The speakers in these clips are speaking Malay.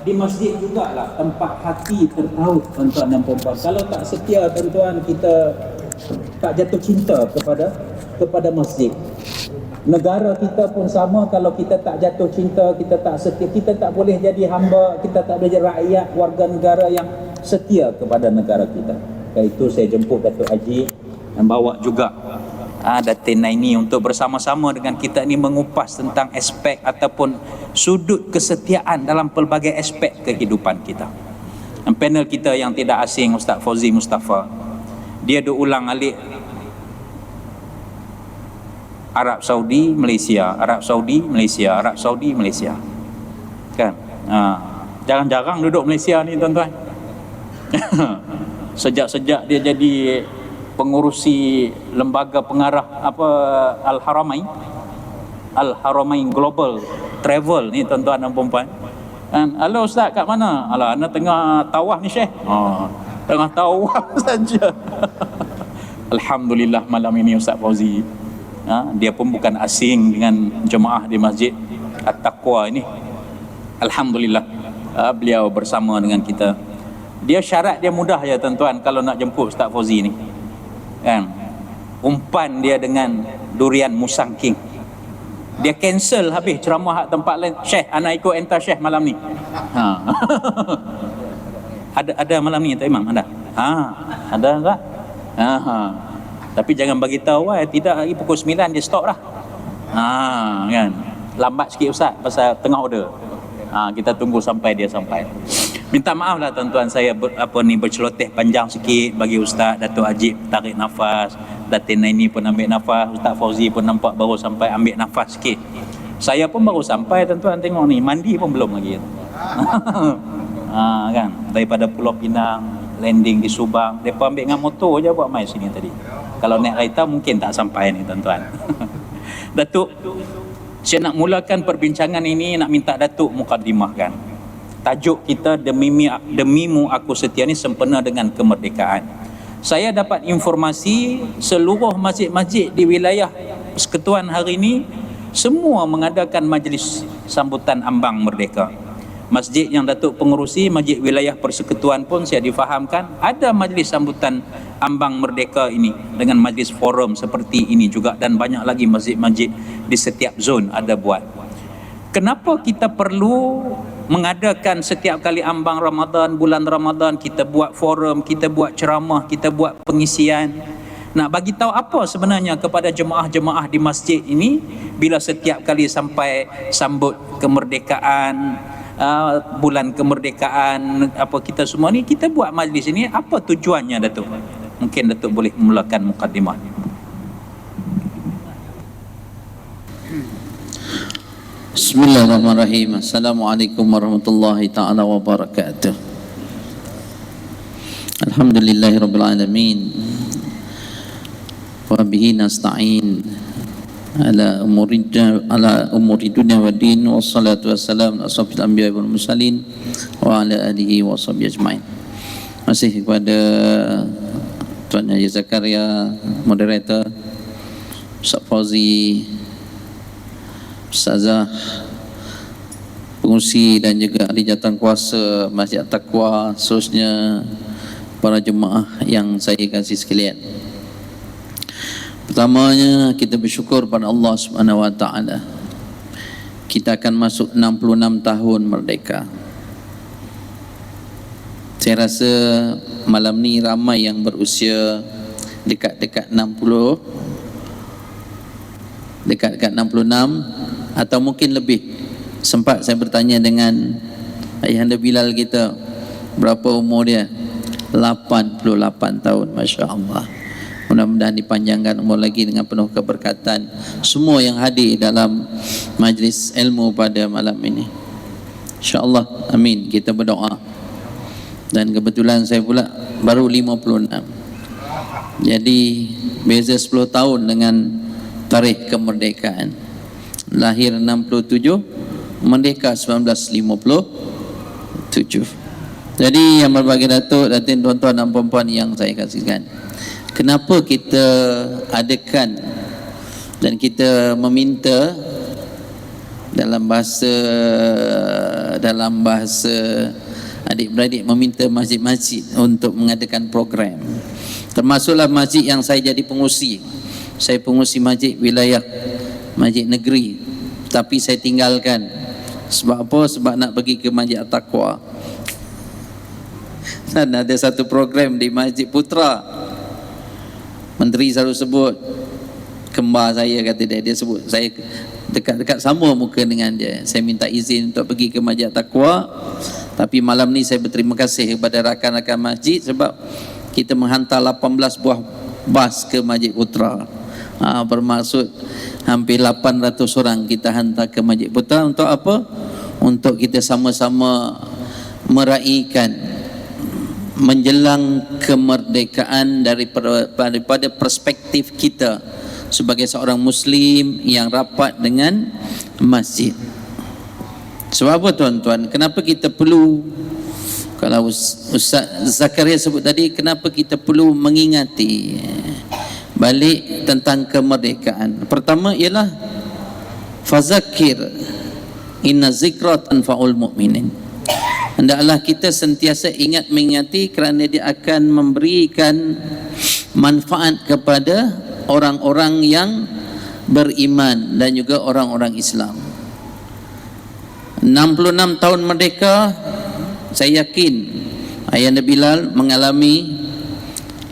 di masjid jugalah tempat hati tertaut tuan-tuan dan puan-puan. Kalau tak setia tuan-tuan, kita tak jatuh cinta kepada masjid. Negara kita pun sama, kalau kita tak jatuh cinta, kita tak setia, kita tak boleh jadi hamba, kita tak boleh jadi rakyat, warga negara yang setia kepada negara kita. Itu saya jemput Datuk Haji dan bawa juga Datin Naini untuk bersama-sama dengan kita ni mengupas tentang aspek ataupun sudut kesetiaan dalam pelbagai aspek kehidupan kita. Dan panel kita yang tidak asing, Ustaz Fauzi Mustafa, dia duk ulang alik Arab Saudi, Malaysia, Arab Saudi, Malaysia, Arab Saudi, Malaysia. Kan? Jarang-jarang duduk Malaysia ni tuan-tuan. Sejak dia jadi pengurusi lembaga pengarah Al-Haramain Global Travel ni tuan-tuan dan puan-puan. Halo Ustaz, kat mana? Alah, ana tengah tawaf ni Syekh. Tengah tawaf saja. Alhamdulillah malam ini Ustaz Fauzi, dia pun bukan asing dengan jemaah di Masjid At-Taqwa ini. Alhamdulillah, beliau bersama dengan kita. Dia syarat dia mudah ya tuan-tuan kalau nak jemput Ustaz Fauzi ni, kan? Umpan dia dengan durian musangking. Dia cancel habis ceramah tempat lain. Syekh, anak ikut entah Syekh malam ni. Ada malam ni tak Imam? Ada? Ada tak? Tapi jangan bagi tahu tidak, lagi pukul 9 dia stop lah. Kan? Lambat sikit Ustaz pasal tengah order. Kita tunggu sampai dia sampai. Minta maaf lah tuan-tuan, saya berceloteh panjang sikit bagi Ustaz. Datuk Haji tarik nafas, Datin Naini pun ambil nafas, Ustaz Fauzi pun nampak baru sampai ambil nafas sikit. Saya pun baru sampai tuan-tuan, tengok ni, mandi pun belum lagi. Kan? Daripada Pulau Pinang landing di Subang, mereka ambil dengan motor je buat mai sini tadi. Kalau naik kereta mungkin tak sampai ni tuan-tuan. Datuk, saya nak mulakan perbincangan ini, nak minta Datuk mukadimahkan. Tajuk kita Demimu Aku Setia ni sempena dengan kemerdekaan. Saya dapat informasi seluruh masjid-masjid di wilayah Persekutuan hari ini semua mengadakan majlis sambutan ambang merdeka. Masjid yang Datuk pengurusi, Masjid Wilayah Persekutuan pun saya difahamkan ada majlis sambutan ambang merdeka ini dengan majlis forum seperti ini juga, dan banyak lagi masjid-masjid di setiap zon ada buat. Kenapa kita perlu mengadakan setiap kali ambang Ramadan, bulan Ramadan, kita buat forum, kita buat ceramah, kita buat pengisian? Nak bagi tahu apa sebenarnya kepada jemaah-jemaah di masjid ini bila setiap kali sampai sambut kemerdekaan, bulan kemerdekaan, apa kita semua ni, kita buat majlis ini, apa tujuannya Datuk? Mungkin Datuk boleh memulakan mukadimah. Bismillahirrahmanirrahim. Assalamualaikum warahmatullahi ta'ala wabarakatuh. Alhamdulillahirabbil alamin. Wa bihi nasta'in ala umuri dunya wa din, wassalatu wassalamu ala asrofil anbiya wal mursalin wa ala alihi wa sahbihi ajmain. Masih kepada Tuan Haji Zakaria, moderator, Ustaz Fauzi, Ustazah, pengurusi dan juga ahli jawatan kuasa Masjid At-Taqwa, seterusnya para jemaah yang saya kasih sekalian. Pertamanya kita bersyukur pada Allah Subhanahu wa taala. Kita akan masuk 66 tahun merdeka. Saya rasa malam ni ramai yang berusia dekat-dekat 60, dekat-dekat 66 atau mungkin lebih. Sempat saya bertanya dengan ayahanda Bilal kita, berapa umur dia? 88 tahun, Masya Allah. Mudah-mudahan dipanjangkan umur lagi dengan penuh keberkatan semua yang hadir dalam majlis ilmu pada malam ini, InsyaAllah, amin. Kita berdoa. Dan kebetulan saya pula baru 56, jadi beza 10 tahun dengan tarikh kemerdekaan. Lahir 67, merdeka 1957. Jadi yang berbagai Datuk, Datin, tuan-tuan dan puan-puan yang saya kasihkan, kenapa kita adakan dan kita meminta dalam bahasa adik-beradik meminta masjid-masjid untuk mengadakan program. Termasuklah masjid yang saya jadi pengurusi. Saya pengurusi masjid wilayah, masjid negeri, tapi saya tinggalkan. Sebab apa? Sebab nak pergi ke Masjid At-Taqwa. Dan ada satu program di Masjid Putra, menteri selalu sebut, kembar saya kata dia sebut saya dekat-dekat sama muka dengan dia. Saya minta izin untuk pergi ke Masjid Taqwa, tapi malam ni saya berterima kasih kepada rakan-rakan masjid sebab kita menghantar 18 buah bas ke Masjid Putra. Bermaksud hampir 800 orang kita hantar ke Masjid Putra. Untuk apa? Untuk kita sama-sama meraihkan menjelang kemerdekaan daripada perspektif kita sebagai seorang Muslim yang rapat dengan masjid. Sebab apa tuan-tuan? Kenapa kita perlu, kalau Ustaz Zakaria sebut tadi, kenapa kita perlu mengingati balik tentang kemerdekaan? Pertama ialah fazakir inna zikra tanfa'ul mu'minin. Hendaklah kita sentiasa ingat mengingati kerana dia akan memberikan manfaat kepada orang-orang yang beriman dan juga orang-orang Islam. 66 tahun merdeka, saya yakin Ayahanda Bilal mengalami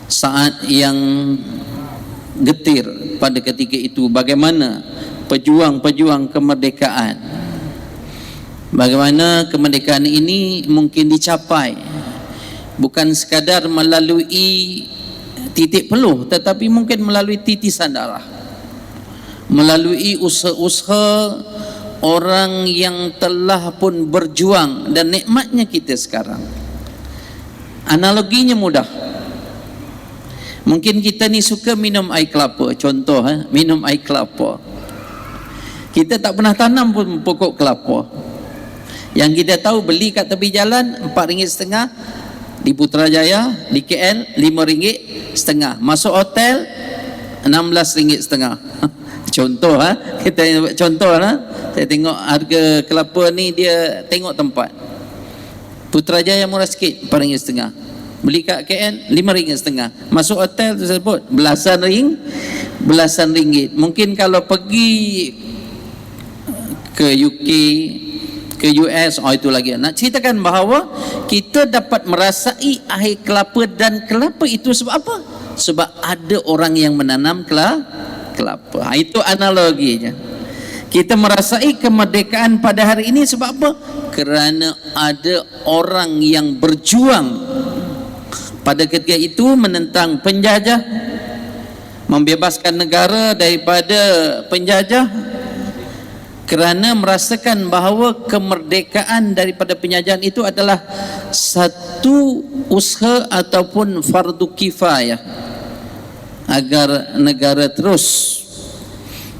saat yang getir pada ketika itu. Bagaimana pejuang-pejuang kemerdekaan, bagaimana kemerdekaan ini mungkin dicapai bukan sekadar melalui titik peluh, tetapi mungkin melalui titisan darah, melalui usaha-usaha orang yang telah pun berjuang. Dan nikmatnya kita sekarang, analoginya mudah. Mungkin kita ni suka minum air kelapa, contoh minum air kelapa. Kita tak pernah tanam pun pokok kelapa. Yang kita tahu beli kat tepi jalan RM4.5, di Putrajaya, di KL RM5.5, masuk hotel RM16.5. Contoh kita contoh saya tengok harga kelapa ni, dia tengok tempat. Putrajaya murah sikit RM4.5, beli kat KL RM5.5, masuk hotel tersebut belasan ringgit. Mungkin kalau pergi ke UK, ke US, itu lagi. Nak ceritakan bahawa kita dapat merasai air kelapa, dan kelapa itu sebab apa? Sebab ada orang yang menanam kelapa. Itu analoginya. Kita merasai kemerdekaan pada hari ini sebab apa? Kerana ada orang yang berjuang pada ketika itu menentang penjajah, membebaskan negara daripada penjajah, kerana merasakan bahawa kemerdekaan daripada penjajahan itu adalah satu usaha ataupun fardu kifayah agar negara terus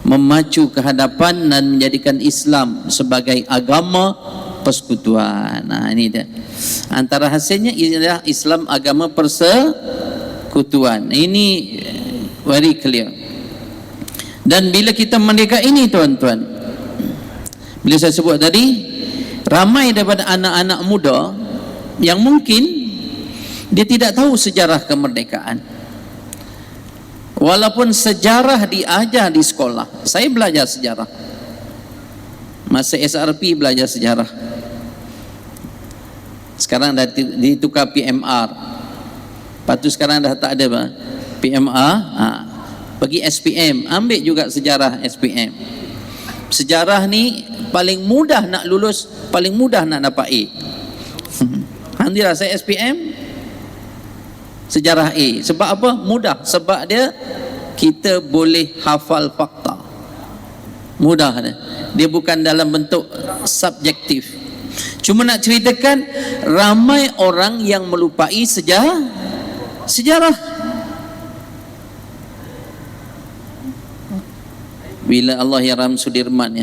memacu ke hadapan dan menjadikan Islam sebagai agama persekutuan. Ini dia. Antara hasilnya ialah Islam agama persekutuan. Ini very clear. Dan bila kita merdeka ini tuan-tuan, bila saya sebut tadi, ramai daripada anak-anak muda yang mungkin dia tidak tahu sejarah kemerdekaan. Walaupun sejarah diajar di sekolah. Saya belajar sejarah. Masa SRP belajar sejarah. Sekarang dah ditukar PMR. Lepas tu sekarang dah tak ada PMR. Pergi SPM, ambil juga sejarah SPM. Sejarah ni paling mudah nak lulus, paling mudah nak dapat A. Alhamdulillah saya SPM sejarah A. Sebab apa? Mudah. Sebab dia kita boleh hafal fakta. Mudah dia. Dia bukan dalam bentuk subjektif. Cuma nak ceritakan, ramai orang yang melupai sejarah. Bila Allah yang Ram Sudirman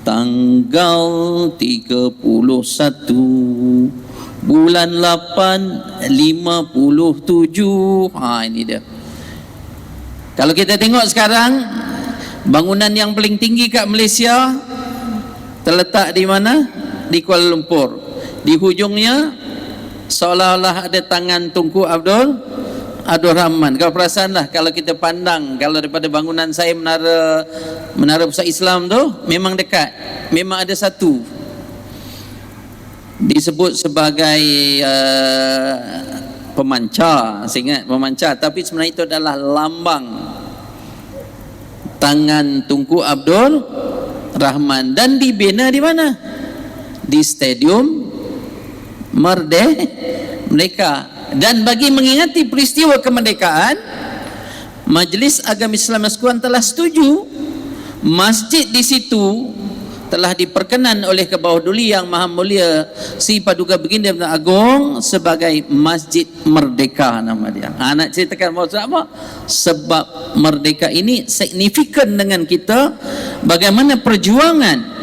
tanggal 31 bulan 8 57. Ini dia. Kalau kita tengok sekarang, bangunan yang paling tinggi kat Malaysia terletak di mana? Di Kuala Lumpur. Di hujungnya seolah-olah ada tangan Tunku Abdul Rahman. Kau perasanlah kalau kita pandang, kalau daripada bangunan saya menara Pusat Islam tu memang dekat, memang ada satu disebut sebagai pemancar, saya ingat pemancar, tapi sebenarnya itu adalah lambang tangan Tunku Abdul Rahman, dan dibina di mana? Di Stadium Merdeka. Dan bagi mengingati peristiwa kemerdekaan, Majlis Agama Islam Persekutuan telah setuju masjid di situ telah diperkenan oleh Kebawah Duli Yang Maha Mulia Si Paduka Baginda Agung sebagai Masjid Merdeka nama dia. Nak ceritakan maksud apa? Sebab merdeka ini signifikan dengan kita, bagaimana perjuangan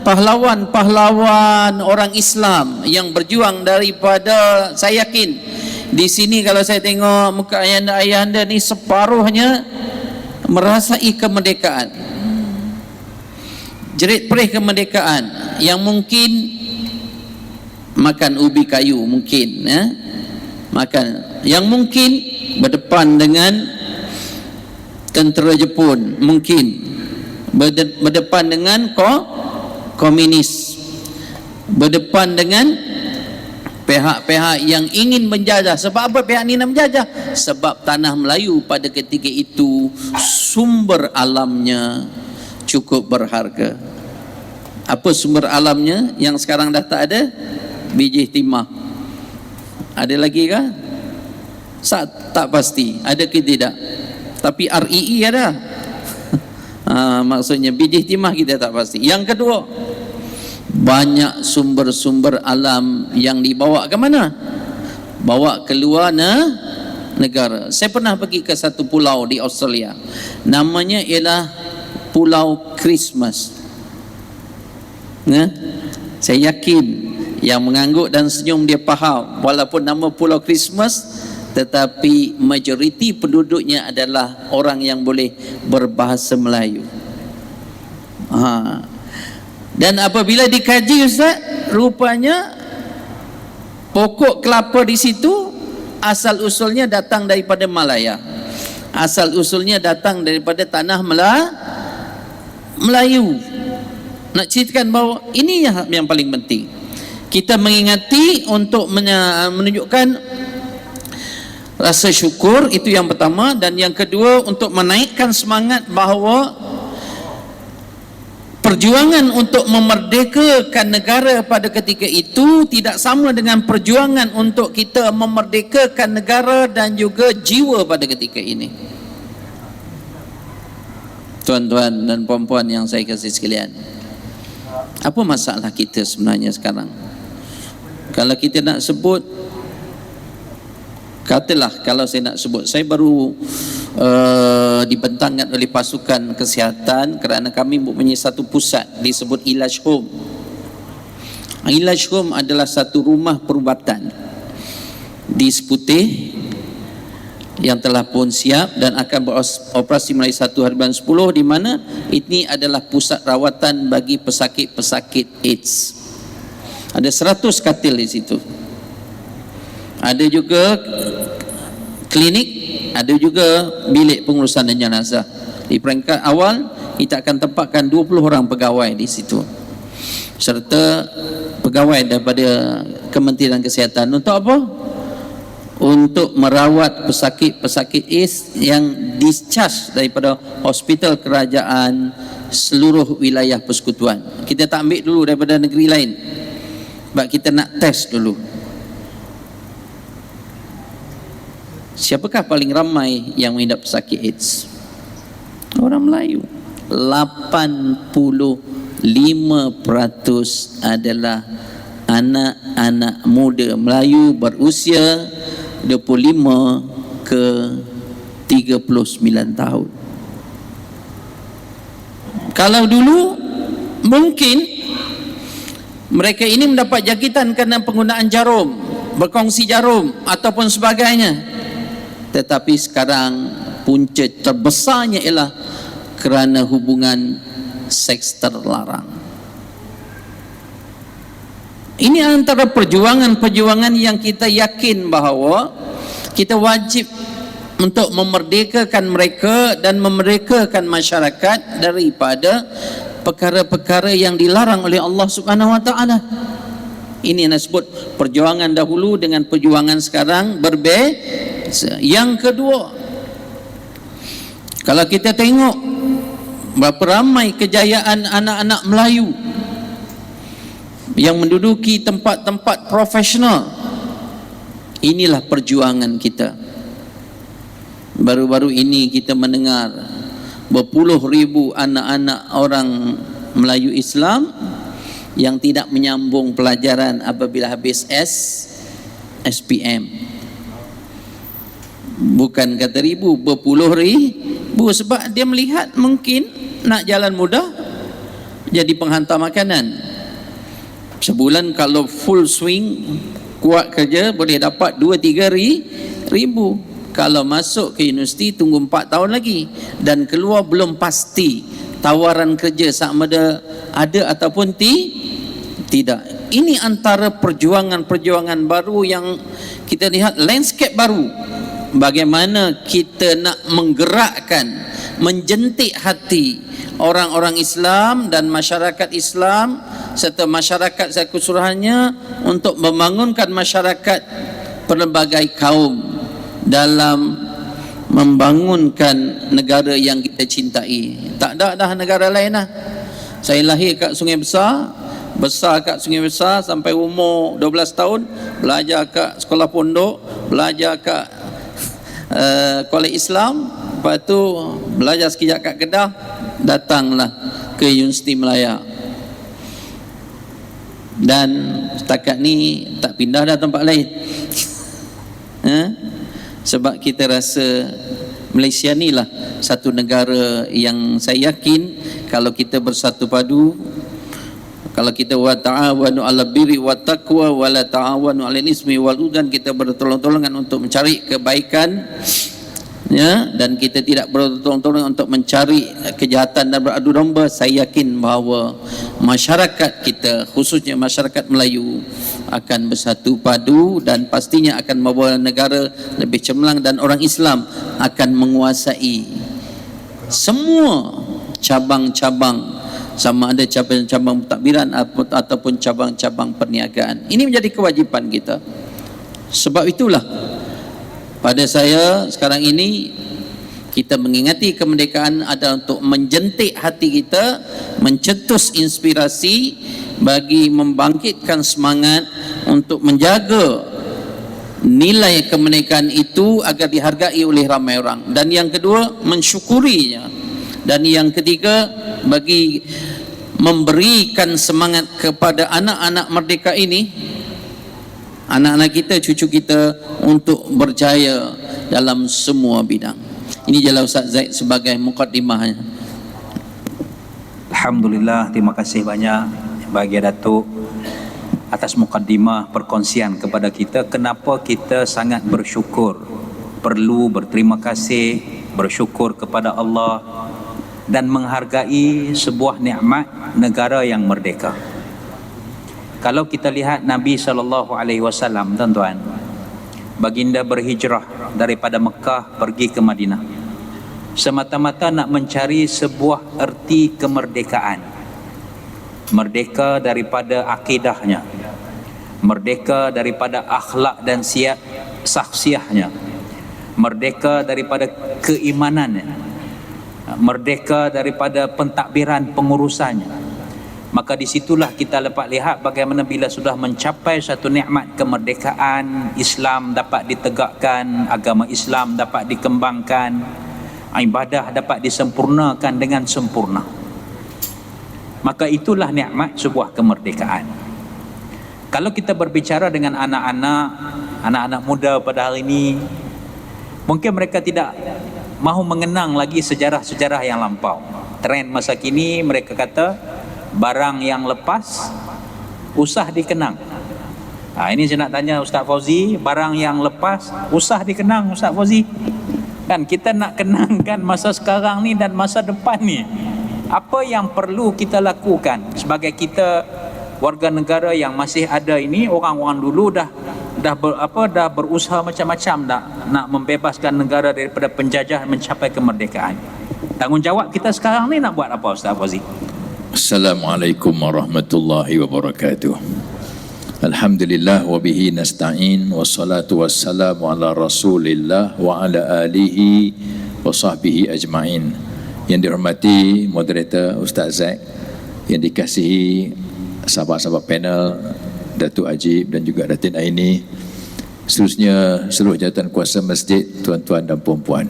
pahlawan-pahlawan orang Islam yang berjuang daripada, saya yakin di sini kalau saya tengok muka ayahanda ni separuhnya merasai kemerdekaan, jerit perih kemerdekaan, yang mungkin makan ubi kayu, mungkin makan, yang mungkin berdepan dengan tentera Jepun, mungkin berdepan dengan komunis, berdepan dengan pihak-pihak yang ingin menjajah. Sebab apa pihak ini nak menjajah? Sebab tanah Melayu pada ketika itu sumber alamnya cukup berharga. Apa sumber alamnya yang sekarang dah tak ada? Biji timah. Ada lagi kah? Tak pasti. Ada ke tidak? Tapi REE ada. Maksudnya biji timah kita tak pasti. Yang kedua, banyak sumber-sumber alam yang dibawa ke mana? Bawa keluar negara. Saya pernah pergi ke satu pulau di Australia. Namanya ialah Pulau Christmas. Saya yakin yang mengangguk dan senyum dia faham, walaupun nama Pulau Christmas, tetapi majoriti penduduknya adalah orang yang boleh berbahasa Melayu. Dan apabila dikaji, Ustaz, rupanya pokok kelapa di situ asal usulnya datang daripada Malaya, asal usulnya datang daripada tanah Melayu. Nak ceritakan bahawa ini yang paling penting, kita mengingati untuk menunjukkan rasa syukur, itu yang pertama. Dan yang kedua, untuk menaikkan semangat bahawa perjuangan untuk memerdekakan negara pada ketika itu tidak sama dengan perjuangan untuk kita memerdekakan negara dan juga jiwa pada ketika ini. Tuan-tuan dan puan-puan yang saya kasih sekalian, apa masalah kita sebenarnya sekarang? Kalau kita nak sebut, katalah kalau saya nak sebut, saya baru dibentangkan oleh pasukan kesihatan kerana kami mempunyai satu pusat disebut Ilaj Home. Ilaj Home adalah satu rumah perubatan di Seputih yang telah pun siap dan akan beroperasi mulai 1 Hariban 10, di mana ini adalah pusat rawatan bagi pesakit-pesakit AIDS. Ada 100 katil di situ. Ada juga klinik, ada juga bilik pengurusan dan jenazah. Di peringkat awal kita akan tempatkan 20 orang pegawai di situ, serta pegawai daripada Kementerian Kesihatan. Untuk apa? Untuk merawat pesakit-pesakit AIDS yang discharge daripada hospital kerajaan seluruh wilayah persekutuan. Kita tak ambil dulu daripada negeri lain, sebab kita nak test dulu siapakah paling ramai yang mengidap pesakit AIDS. Orang Melayu. 85% adalah anak-anak muda Melayu berusia 25 ke 39 tahun. Kalau dulu mungkin mereka ini mendapat jangkitan kerana penggunaan jarum, berkongsi jarum ataupun sebagainya. Tetapi sekarang punca terbesarnya ialah kerana hubungan seks terlarang. Ini antara perjuangan-perjuangan yang kita yakin bahawa kita wajib untuk memerdekakan mereka dan memerdekakan masyarakat daripada perkara-perkara yang dilarang oleh Allah Subhanahu wa taala. Ini yang disebut perjuangan dahulu dengan perjuangan sekarang berbeza. Yang kedua, kalau kita tengok berapa ramai kejayaan anak-anak Melayu yang menduduki tempat-tempat profesional, inilah perjuangan kita. Baru-baru ini kita mendengar berpuluh ribu anak-anak orang Melayu Islam yang tidak menyambung pelajaran apabila habis SPM. Bukan kata ribu, berpuluh ribu, sebab dia melihat mungkin nak jalan mudah jadi penghantar makanan. Sebulan kalau full swing kuat kerja boleh dapat 2-3 ribu. Kalau masuk ke universiti tunggu 4 tahun lagi, dan keluar belum pasti tawaran kerja sama ada ataupun tidak. Ini antara perjuangan-perjuangan baru yang kita lihat, landscape baru. Bagaimana kita nak menggerakkan, menjentik hati orang-orang Islam dan masyarakat Islam serta masyarakat secara keseluruhannya untuk membangunkan masyarakat pelbagai kaum dalam membangunkan negara yang kita cintai. Tak ada dah negara lain lah. Saya lahir kat Sungai Besar, besar kat Sungai Besar sampai umur 12 tahun, belajar kat sekolah pondok, belajar kat kolej Islam, lepas tu belajar sekejap kat Kedah, datanglah ke Universiti Melaya. Dan setakat ni tak pindah dah tempat lain. Sebab kita rasa Malaysia ni lah satu negara yang saya yakin kalau kita bersatu padu, kalau kita wa ta'awanu 'alal birri wat taqwa wa la ta'awanu 'alal ismi wal udwan, kita bertolong-tolongan untuk mencari kebaikan, ya, dan kita tidak bertolong-tolong untuk mencari kejahatan dan beradu domba. Saya yakin bahawa masyarakat kita, khususnya masyarakat Melayu, akan bersatu padu dan pastinya akan membawa negara lebih cemerlang, dan orang Islam akan menguasai semua cabang-cabang, sama ada cabang-cabang pentadbiran ataupun cabang-cabang perniagaan. Ini menjadi kewajipan kita. Sebab itulah pada saya sekarang ini kita mengingati kemerdekaan adalah untuk menjentik hati kita, mencetus inspirasi bagi membangkitkan semangat untuk menjaga nilai kemerdekaan itu agar dihargai oleh ramai orang. Dan yang kedua, mensyukurinya. Dan yang ketiga, bagi memberikan semangat kepada anak-anak merdeka ini, anak-anak kita, cucu kita, untuk berjaya dalam semua bidang. Ini jelah Ustaz Zaid sebagai mukaddimahnya. Alhamdulillah, terima kasih banyak bagi Datuk atas mukaddimah perkongsian kepada kita kenapa kita sangat bersyukur, perlu berterima kasih, bersyukur kepada Allah dan menghargai sebuah nikmat negara yang merdeka. Kalau kita lihat Nabi SAW, tuan-tuan, baginda berhijrah daripada Mekah pergi ke Madinah semata-mata nak mencari sebuah erti kemerdekaan. Merdeka daripada akidahnya, merdeka daripada akhlak dan saksiahnya, merdeka daripada keimanannya, merdeka daripada pentadbiran pengurusannya. Maka disitulah kita dapat lihat bagaimana bila sudah mencapai satu nikmat kemerdekaan, Islam dapat ditegakkan, agama Islam dapat dikembangkan, ibadah dapat disempurnakan dengan sempurna. Maka itulah nikmat sebuah kemerdekaan. Kalau kita berbicara dengan anak-anak muda pada hari ini, mungkin mereka tidak mahu mengenang lagi sejarah-sejarah yang lampau. Trend masa kini mereka kata barang yang lepas usah dikenang. Ini saya nak tanya Ustaz Fauzi, barang yang lepas usah dikenang Ustaz Fauzi. Kan kita nak kenangkan masa sekarang ni dan masa depan ni. Apa yang perlu kita lakukan sebagai kita warga negara yang masih ada ini? Orang-orang dulu dah berusaha macam-macam nak membebaskan negara daripada penjajah mencapai kemerdekaan. Tanggungjawab kita sekarang ni nak buat apa, Ustaz Fauzi? Assalamualaikum warahmatullahi wabarakatuh. Alhamdulillah wa bihi nasta'in, wassalatu wassalamu ala rasulillah wa ala alihi wa sahbihi ajma'in. Yang dihormati moderator Ustaz Zack, yang dikasihi sahabat-sahabat panel Datuk Ajib dan juga Datin Aini, seterusnya seluruh jawatan kuasa masjid, tuan-tuan dan puan-puan,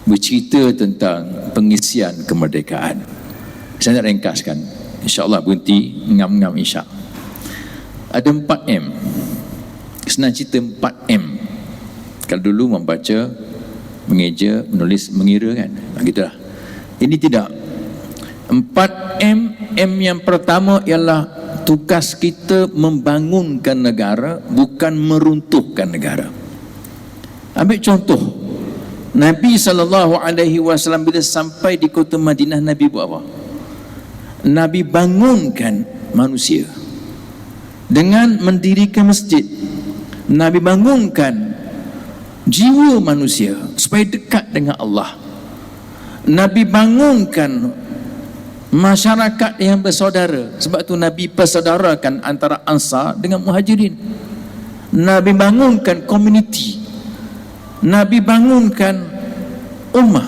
bercerita tentang pengisian kemerdekaan. Saya nak ringkaskan, insya-Allah berhenti ngam-ngam isyak. Ada 4M. Senang cerita 4M. Kalau dulu membaca, mengeja, menulis, mengira kan, gitulah. Ini tidak. 4M. M yang pertama ialah tugas kita membangunkan negara, bukan meruntuhkan negara. Ambil contoh, Nabi SAW bila sampai di kota Madinah, Nabi buat apa? Nabi bangunkan manusia dengan mendirikan masjid. Nabi bangunkan jiwa manusia supaya dekat dengan Allah. Nabi bangunkan masyarakat yang bersaudara. Sebab tu Nabi persaudarakan antara Ansar dengan Muhajirin. Nabi bangunkan community. Nabi bangunkan ummah.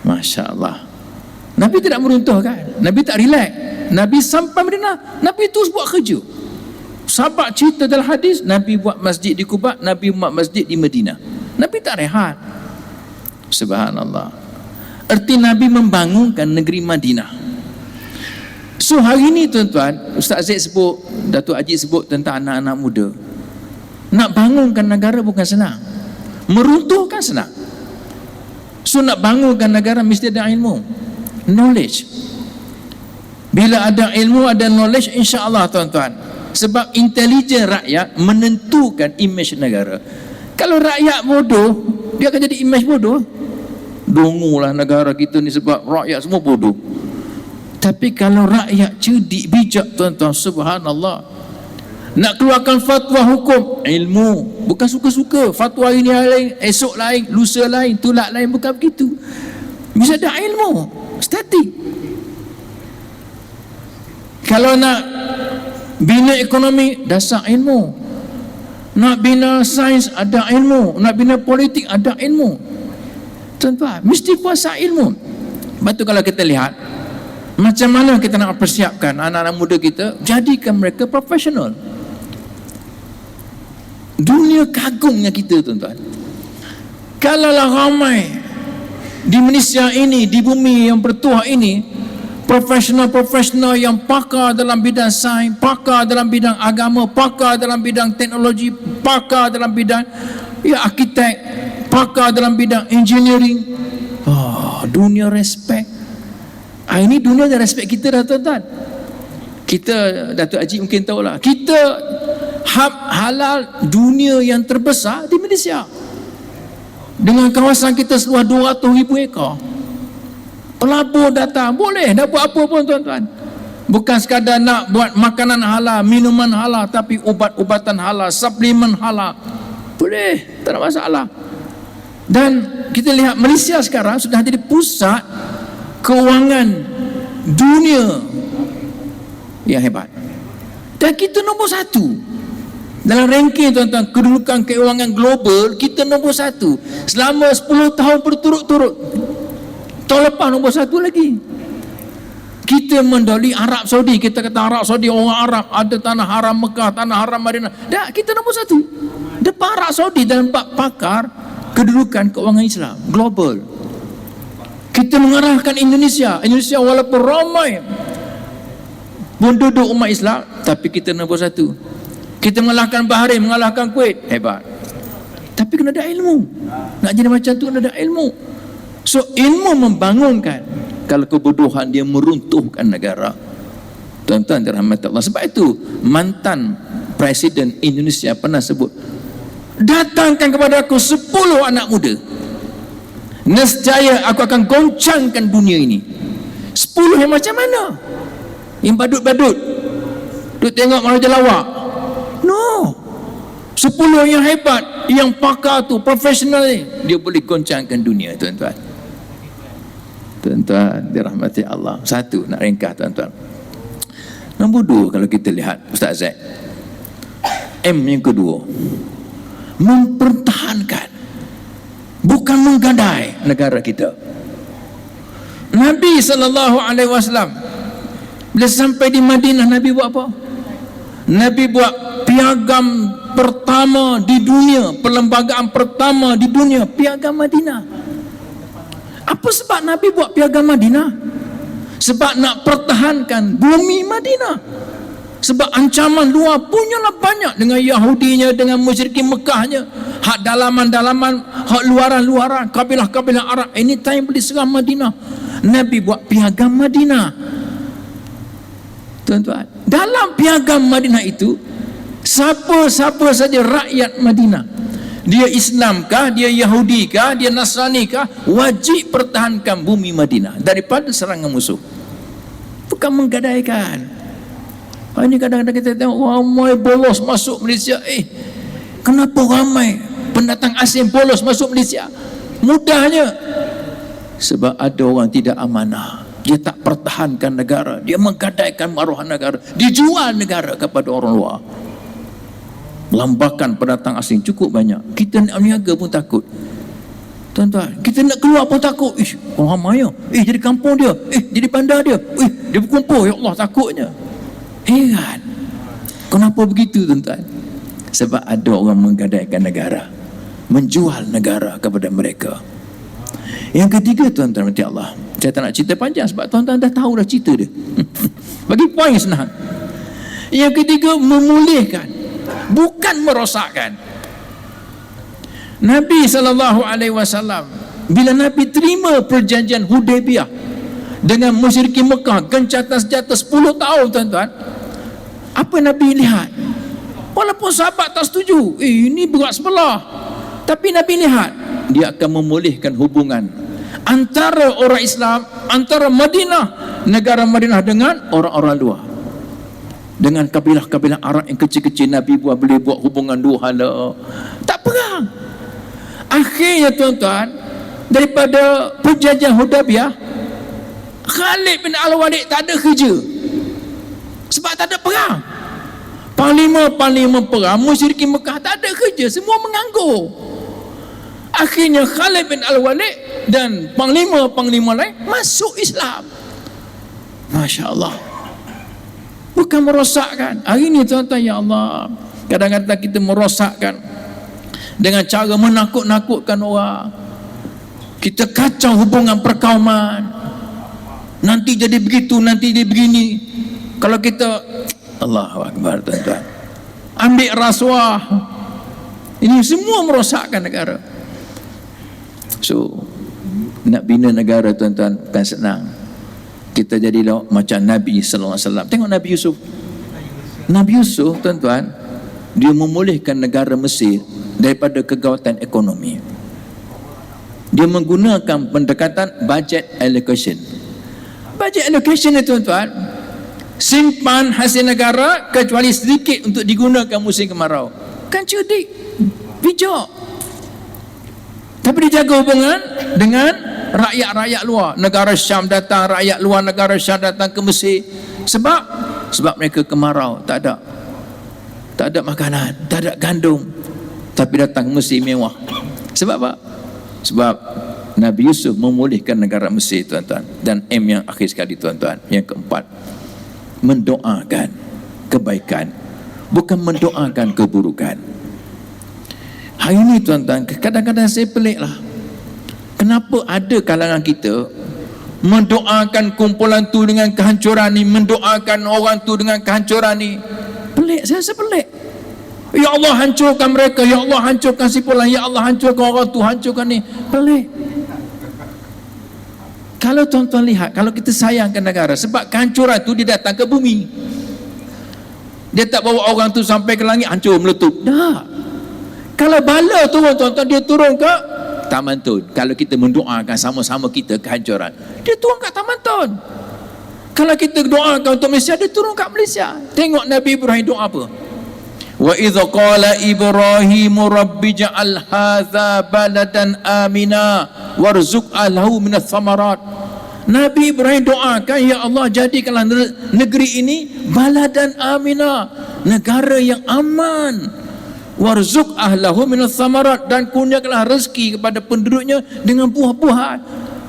Masya Allah. Nabi tidak meruntuhkan. Nabi tak relax. Nabi sampai Madinah, Nabi terus buat kerja. Sahabat cerita dalam hadis, Nabi buat masjid di Kuba, Nabi buat masjid di Madinah. Nabi tak rehat. Subhanallah. Erti Nabi membangunkan negeri Madinah. So hari ini tuan-tuan, Ustaz Zaid sebut, Datuk Ajib sebut tentang anak-anak muda. Nak bangunkan negara bukan senang, meruntuhkan senang. So nak bangunkan negara mesti ada ilmu, knowledge. Bila ada ilmu, ada knowledge, insya-Allah tuan-tuan. Sebab intelijen rakyat menentukan imej negara. Kalau rakyat bodoh, dia akan jadi imej bodoh. Dongulah negara kita ni sebab rakyat semua bodoh. Tapi kalau rakyat cerdik, bijak tuan-tuan, subhanallah. Nak keluarkan fatwa hukum, ilmu, bukan suka-suka. Fatwa ini lain, esok lain, lusa lain, tulak lain, bukan begitu. Bisa ada ilmu, statik. Kalau nak bina ekonomi, dasar ilmu. Nak bina sains, ada ilmu. Nak bina politik, ada ilmu. Tuan-tuan, mesti kuasa ilmu. Lepas tu kalau kita lihat, macam mana kita nak persiapkan anak-anak muda kita, jadikan mereka profesional. Dunia kagumnya kita tuan-tuan. Kalaulah ramai di Malaysia ini, di bumi yang bertuah ini, profesional-profesional yang pakar dalam bidang sains, pakar dalam bidang agama, pakar dalam bidang teknologi, pakar dalam bidang arkitek, pakar dalam bidang engineering. Dunia respect. Ini dunia yang respect kita dah tuan-tuan. Kita, Datuk Ajib mungkin tahulah, kita hub halal dunia yang terbesar di Malaysia. Dengan kawasan kita seluas 200,000 ekar. Pelabur datang, boleh nak buat apa pun tuan-tuan. Bukan sekadar nak buat makanan halal, minuman halal, tapi ubat-ubatan halal, suplemen halal, boleh, tak ada masalah. Dan kita lihat Malaysia sekarang sudah jadi pusat kewangan dunia yang hebat. Dan kita nombor 1 dalam ranking tuan-tuan, kedudukan kewangan global, kita nombor 1 selama 10 tahun berturut-turut. Tahun lepas nombor 1 lagi. Kita mendahului Arab Saudi. Kita kata Arab Saudi, orang Arab, ada tanah haram Mekah, tanah haram Madinah. Dah, kita nombor 1 depan Arab Saudi dalam bab pakar kedudukan keuangan Islam global. Kita mengarahkan Indonesia walaupun ramai penduduk umat Islam, tapi kita nombor 1. Kita mengalahkan Bahrain, mengalahkan Kuwait, hebat. Tapi kena ada ilmu. Nak jadi macam tu kena ada ilmu. So ilmu membangunkan. Kalau kebodohan dia meruntuhkan negara. Tuan-tuan dirahmati Allah. Sebab itu mantan Presiden Indonesia pernah sebut, datangkan kepada aku 10 anak muda nescaya aku akan goncangkan dunia ini. 10 yang macam mana? Yang badut-badut duk tengok Raja Lawak? No. 10 yang hebat, yang pakar tu, profesional ni, dia boleh goncangkan dunia, tuan-tuan. Tuan-tuan dirahmati Allah. Satu, nak ringkas tuan-tuan. Nombor 2, kalau kita lihat Ustaz Zaid, M yang kedua, mempertahankan, bukan menggadai negara kita. Nabi SAW bila sampai di Madinah, Nabi buat apa? Nabi buat piagam pertama di dunia, perlembagaan pertama di dunia, piagam Madinah. Apa sebab Nabi buat piagam Madinah? Sebab nak pertahankan bumi Madinah. Sebab ancaman luar punyalah banyak, dengan Yahudinya, dengan musyrikin Mekahnya, hak dalaman-dalaman, hak luaran-luaran, kabilah-kabilah Arab anytime boleh serang Madinah. Nabi buat piagam Madinah. Tuan-tuan, dalam piagam Madinah itu, siapa-siapa saja rakyat Madinah, dia Islamkah, dia Yahudikah, dia Nasranikah, wajib pertahankan bumi Madinah daripada serangan musuh. Bukan menggadaikan. Ini kadang-kadang kita tengok ramai bolos masuk Malaysia. Kenapa ramai pendatang asing bolos masuk Malaysia? Mudahnya sebab ada orang tidak amanah. Dia tak pertahankan negara, dia menggadaikan maruah negara, dia jual negara kepada orang luar. Lambakan pendatang asing cukup banyak. Kita nak berniaga pun takut, tuan-tuan. Kita nak keluar pun takut. Orang ramai ya. Jadi kampung dia, jadi bandar dia, dia berkumpul. Ya Allah, takutnya. Heran. Kenapa begitu, tuan-tuan? Sebab ada orang menggadaikan negara, menjual negara kepada mereka. Yang ketiga, tuan-tuan mati Allah, saya tak nak cerita panjang sebab tuan-tuan dah tahu dah cerita dia. Bagi poin senang. Yang ketiga, memulihkan, bukan merosakkan. Nabi SAW, bila Nabi terima perjanjian Hudaibiyah dengan musyrikin Mekah, gencatan senjata 10 tahun, tuan-tuan, apa Nabi lihat? Walaupun sahabat tak setuju, ini berat sebelah, tapi Nabi lihat dia akan memulihkan hubungan antara orang Islam, antara Madinah, negara Madinah, dengan orang-orang luar, dengan kabilah-kabilah Arab yang kecil-kecil. Nabi boleh buat hubungan dua hala, tak perang. Akhirnya, tuan-tuan, daripada perjanjian Hudaibiyah, Khalid bin Al-Walid tak ada kerja sebab tak ada perang. Panglima-panglima perang musyrikin Mekah tak ada kerja, semua menganggur. Akhirnya Khalid bin Al-Walid dan panglima-panglima lain masuk Islam. Masya Allah. Bukan merosakkan. Hari ini, tuan-tuan, ya Allah, kadang-kadang kita merosakkan dengan cara menakut-nakutkan orang. Kita kacau hubungan perkauman, nanti jadi begitu, nanti jadi begini. Kalau kita, Allahu Akbar, tuan-tuan, ambil rasuah, ini semua merosakkan negara. So, nak bina negara, tuan-tuan, bukan senang. Kita jadilah macam Nabi SAW. Tengok Nabi Yusuf. Nabi Yusuf, tuan-tuan, dia memulihkan negara Mesir daripada kegawatan ekonomi. Dia menggunakan pendekatan budget allocation. Budget allocation ni, tuan-tuan, simpan hasil negara kecuali sedikit untuk digunakan musim kemarau. Kan cerdik, bijak. Tapi dia jaga hubungan dengan rakyat-rakyat luar. Negara Syam datang, rakyat luar negara Syam datang ke Mesir. Sebab mereka kemarau, tak ada makanan, tak ada gandum, tapi datang ke Mesir mewah. Sebab apa? Sebab Nabi Yusuf memulihkan negara Mesir, tuan-tuan. Dan M yang akhir sekali, tuan-tuan, yang keempat, mendoakan kebaikan, bukan mendoakan keburukan. Hari ini, tuan-tuan, kadang-kadang saya pelik lah, kenapa ada kalangan kita mendoakan kumpulan tu dengan kehancuran ni, mendoakan orang tu dengan kehancuran ni. Pelik, saya rasa pelik. Ya Allah, hancurkan mereka, ya Allah, hancurkan si fulan, ya Allah, hancurkan orang tu, hancurkan ni. Pelik. Kalau tuan-tuan lihat, kalau kita sayangkan negara, sebab kehancuran tu dia datang ke bumi, dia tak bawa orang tu sampai ke langit, hancur, meletup. Tak. Kalau bala turun, tuan-tuan, dia turun ke Tamantun. Kalau kita mendoakan sama-sama kita kehancuran, dia turun kat Tamantun. Kalau kita doakan untuk Malaysia, dia turun kat Malaysia. Tengok Nabi Ibrahim doa apa? Wa idza qala Ibrahim rabbi ja'al hadza baladan amina warzuq ahlahu minats thamarat. Nabi Ibrahim doakan, ya Allah, jadikanlah negeri ini baladan amina, negara yang aman, warzuq ahlahu minats thamarat, dan kurniakanlah rezeki kepada penduduknya dengan buah-buahan.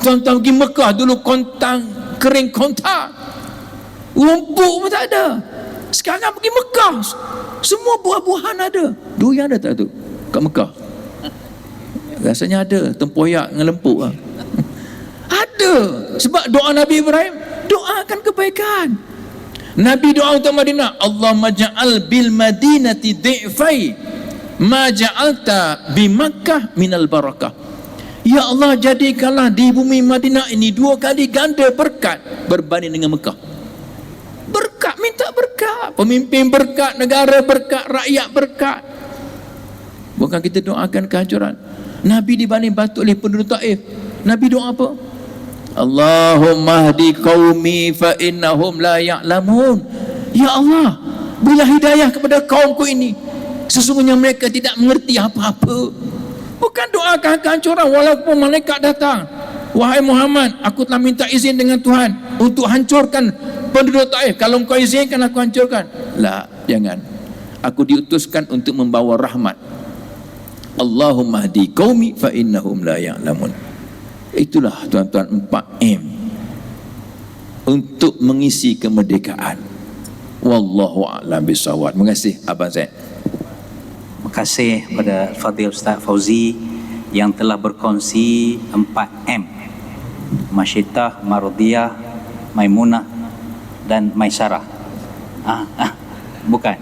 Tuan-tuan pergi Mekah dulu, kontang kering kontak, rumput pun tak ada. Sekarang pergi Mekah, semua buah-buahan ada. Durian ada tak tu kat Mekah? Rasanya ada, tempoyak dengan lempuk lah. Ada. Sebab doa Nabi Ibrahim, doakan kebaikan. Nabi doa untuk Madinah, Allahumma ja'al bil madinati di'fai ma ja'alta bi Makkah minal barakah. Ya Allah, jadikanlah di bumi Madinah ini 2 kali ganda berkat berbanding dengan Mekah. Berkat, minta berkat. Pemimpin berkat, negara berkat, rakyat berkat. Bukan kita doakan kehancuran. Nabi dibanding batu oleh penduduk Taif, Nabi doa apa? Allahumma hdi qaumi fa innahum la ya'lamun. Ya Allah, berilah hidayah kepada kaumku ini, sesungguhnya mereka tidak mengerti apa-apa. Bukan doakan kehancuran walaupun malaikat datang, wahai Muhammad, aku telah minta izin dengan Tuhan untuk hancurkan penduduk Taif, kalau engkau izinkan aku hancurkan. La, jangan. Aku diutuskan untuk membawa rahmat. Allahumma hdi qaumi fa innahum la ya'lamun. Itulah tuan-tuan 4M untuk mengisi kemerdekaan. Wallahu a'lam bissawab. Terima kasih Abang Zaid. Terima kasih kepada Fadil Ustaz Fauzi yang telah berkongsi 4M. Masyitah, Marudiyah, Maimunah dan Maisarah. Bukan,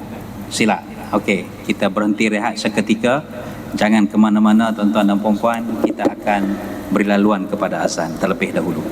silap. Okey, kita berhenti rehat seketika. Jangan ke mana-mana tuan-tuan dan puan-puan. Kita akan beri laluan kepada azan terlebih dahulu.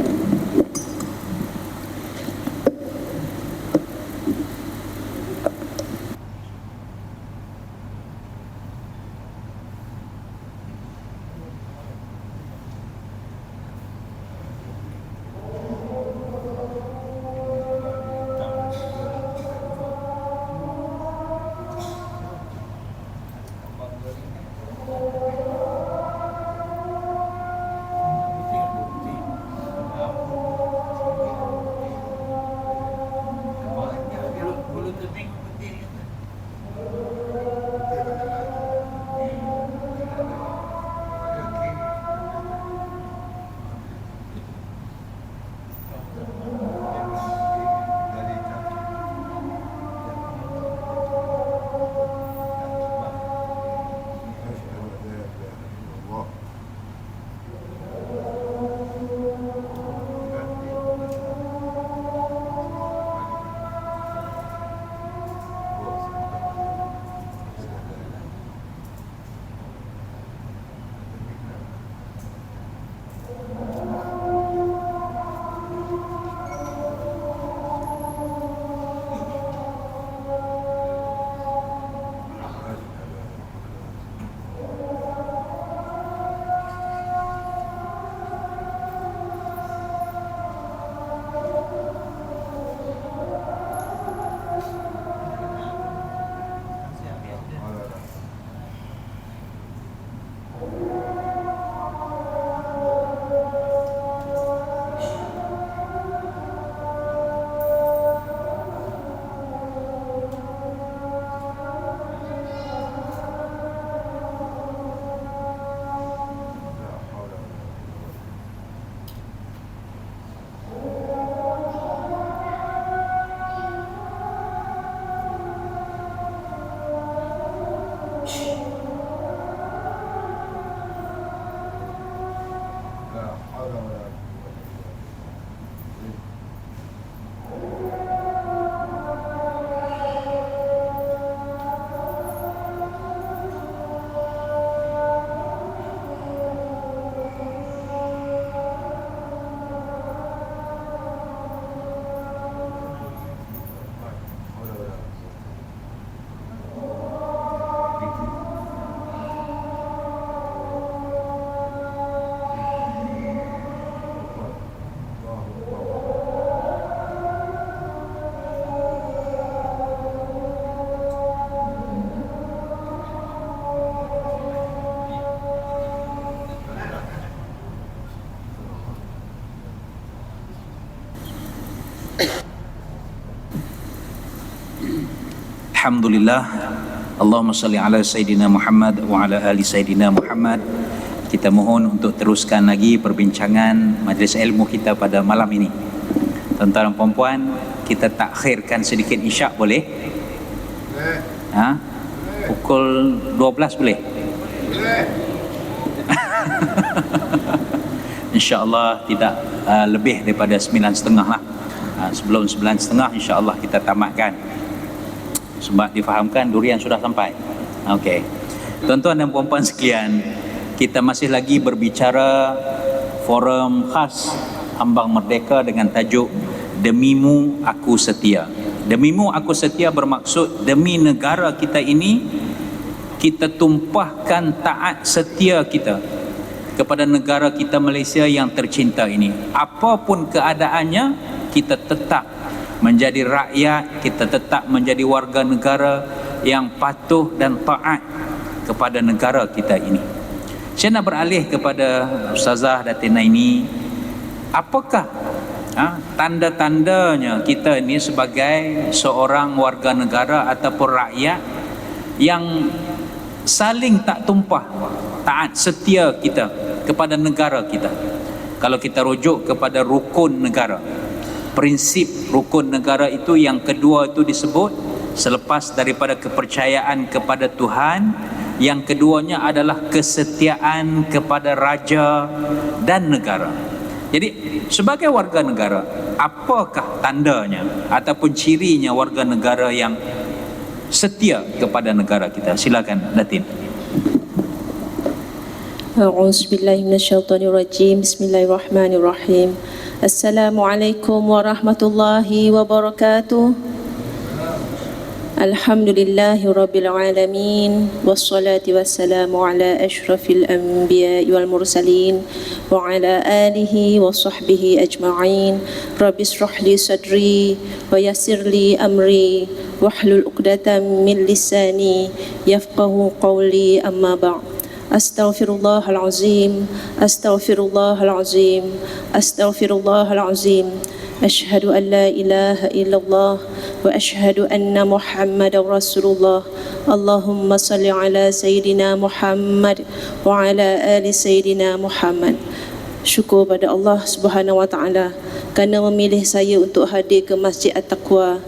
Alhamdulillah. Allahumma salli ala Sayyidina Muhammad wa ala ali Sayyidina Muhammad. Kita mohon untuk teruskan lagi perbincangan majlis ilmu kita pada malam ini. Tuan-tuan dan puan-puan, kita takhirkan sedikit isyak boleh? Pukul 12 boleh? InsyaAllah tidak lebih daripada 9.30 lah. Sebelum 9.30 insyaAllah kita tamatkan. Sebab difahamkan durian sudah sampai. Okey. Tuan-tuan dan puan-puan sekalian, kita masih lagi berbicara forum khas Ambang Merdeka dengan tajuk Demimu Aku Setia. Demimu Aku Setia bermaksud demi negara kita ini, kita tumpahkan taat setia kita kepada negara kita Malaysia yang tercinta ini. Apapun keadaannya, kita tetap menjadi rakyat, kita tetap menjadi warga negara yang patuh dan taat kepada negara kita ini. Saya nak beralih kepada Ustazah Datin Naini. Apakah tanda-tandanya kita ini sebagai seorang warga negara ataupun rakyat yang saling tak tumpah taat setia kita kepada negara kita? Kalau kita rujuk kepada rukun negara, prinsip rukun negara itu yang kedua itu disebut selepas daripada kepercayaan kepada Tuhan, yang keduanya adalah kesetiaan kepada raja dan negara. Jadi sebagai warga negara, apakah tandanya ataupun cirinya warga negara yang setia kepada negara kita? Silakan Datin. A'udzubillahi minasyaitonirrajim. Bismillahirrahmanirrahim. Assalamualaikum warahmatullahi wabarakatuh. Alhamdulillahi rabbil alamin, wassalatu wassalamu ala asyrafil anbiya'i wal mursalin wa ala alihi wa sahbihi ajma'in. Rabbi ishrah li sadri wa yassir li amri wahlul 'uqdatam min lisani yafqahu qawli, amma ba'd. Astaghfirullahal azim, astaghfirullahal azim, astaghfirullahal azim. Asyhadu an la ilaha illallah wa asyhadu anna Muhammadar Rasulullah. Allahumma salli ala Sayyidina Muhammad wa ala ali Sayyidina Muhammad. Syukur pada Allah Subhanahu wa taala kerana memilih saya untuk hadir ke Masjid At-Taqwa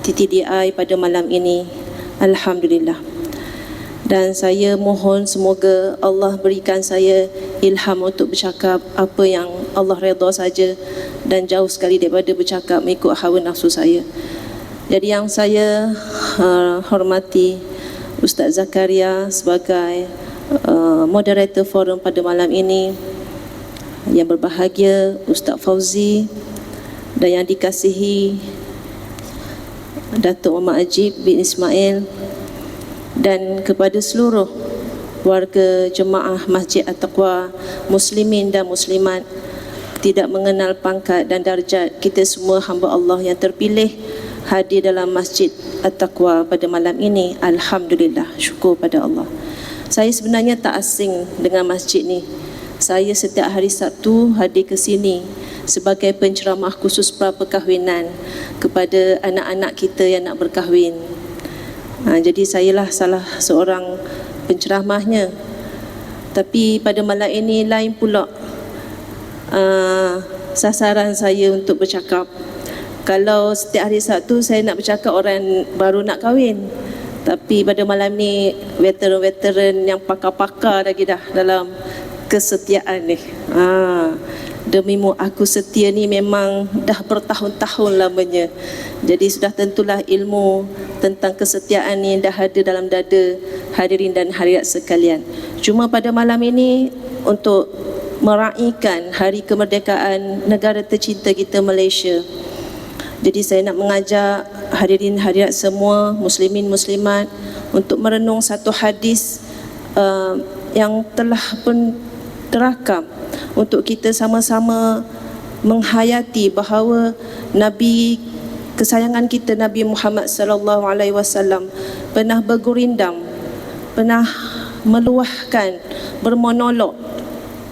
TTDI pada malam ini. Alhamdulillah. Dan saya mohon semoga Allah berikan saya ilham untuk bercakap apa yang Allah redha saja dan jauh sekali daripada bercakap mengikut hawa nafsu saya. Jadi yang saya hormati Ustaz Zakaria sebagai moderator forum pada malam ini, yang berbahagia Ustaz Fauzi, dan yang dikasihi Datuk Muhammad Ajib bin Ismail, dan kepada seluruh warga jemaah Masjid At-Taqwa, muslimin dan muslimat, tidak mengenal pangkat dan darjat, kita semua hamba Allah yang terpilih hadir dalam Masjid At-Taqwa pada malam ini. Alhamdulillah, syukur pada Allah. Saya sebenarnya tak asing dengan masjid ni. Saya setiap hari Sabtu hadir ke sini sebagai penceramah khusus praperkahwinan kepada anak-anak kita yang nak berkahwin. Jadi sayalah salah seorang penceramahnya. Tapi pada malam ini lain pula sasaran saya untuk bercakap. Kalau setiap hari Sabtu saya nak bercakap orang baru nak kahwin, tapi pada malam ni veteran-veteran yang pakar-pakar lagi dah dalam kesetiaan ni. Demimu Aku Setia ni memang dah bertahun-tahun lamanya. Jadi sudah tentulah ilmu tentang kesetiaan ni dah ada dalam dada hadirin dan hadirat sekalian. Cuma pada malam ini untuk meraihkan hari kemerdekaan negara tercinta kita Malaysia, jadi saya nak mengajak hadirin hadirat semua muslimin muslimat untuk merenung satu hadis yang telah pun terakam untuk kita sama-sama menghayati bahawa Nabi kesayangan kita Nabi Muhammad sallallahu alaihi wasallam pernah bergurindam, pernah meluahkan, bermonolog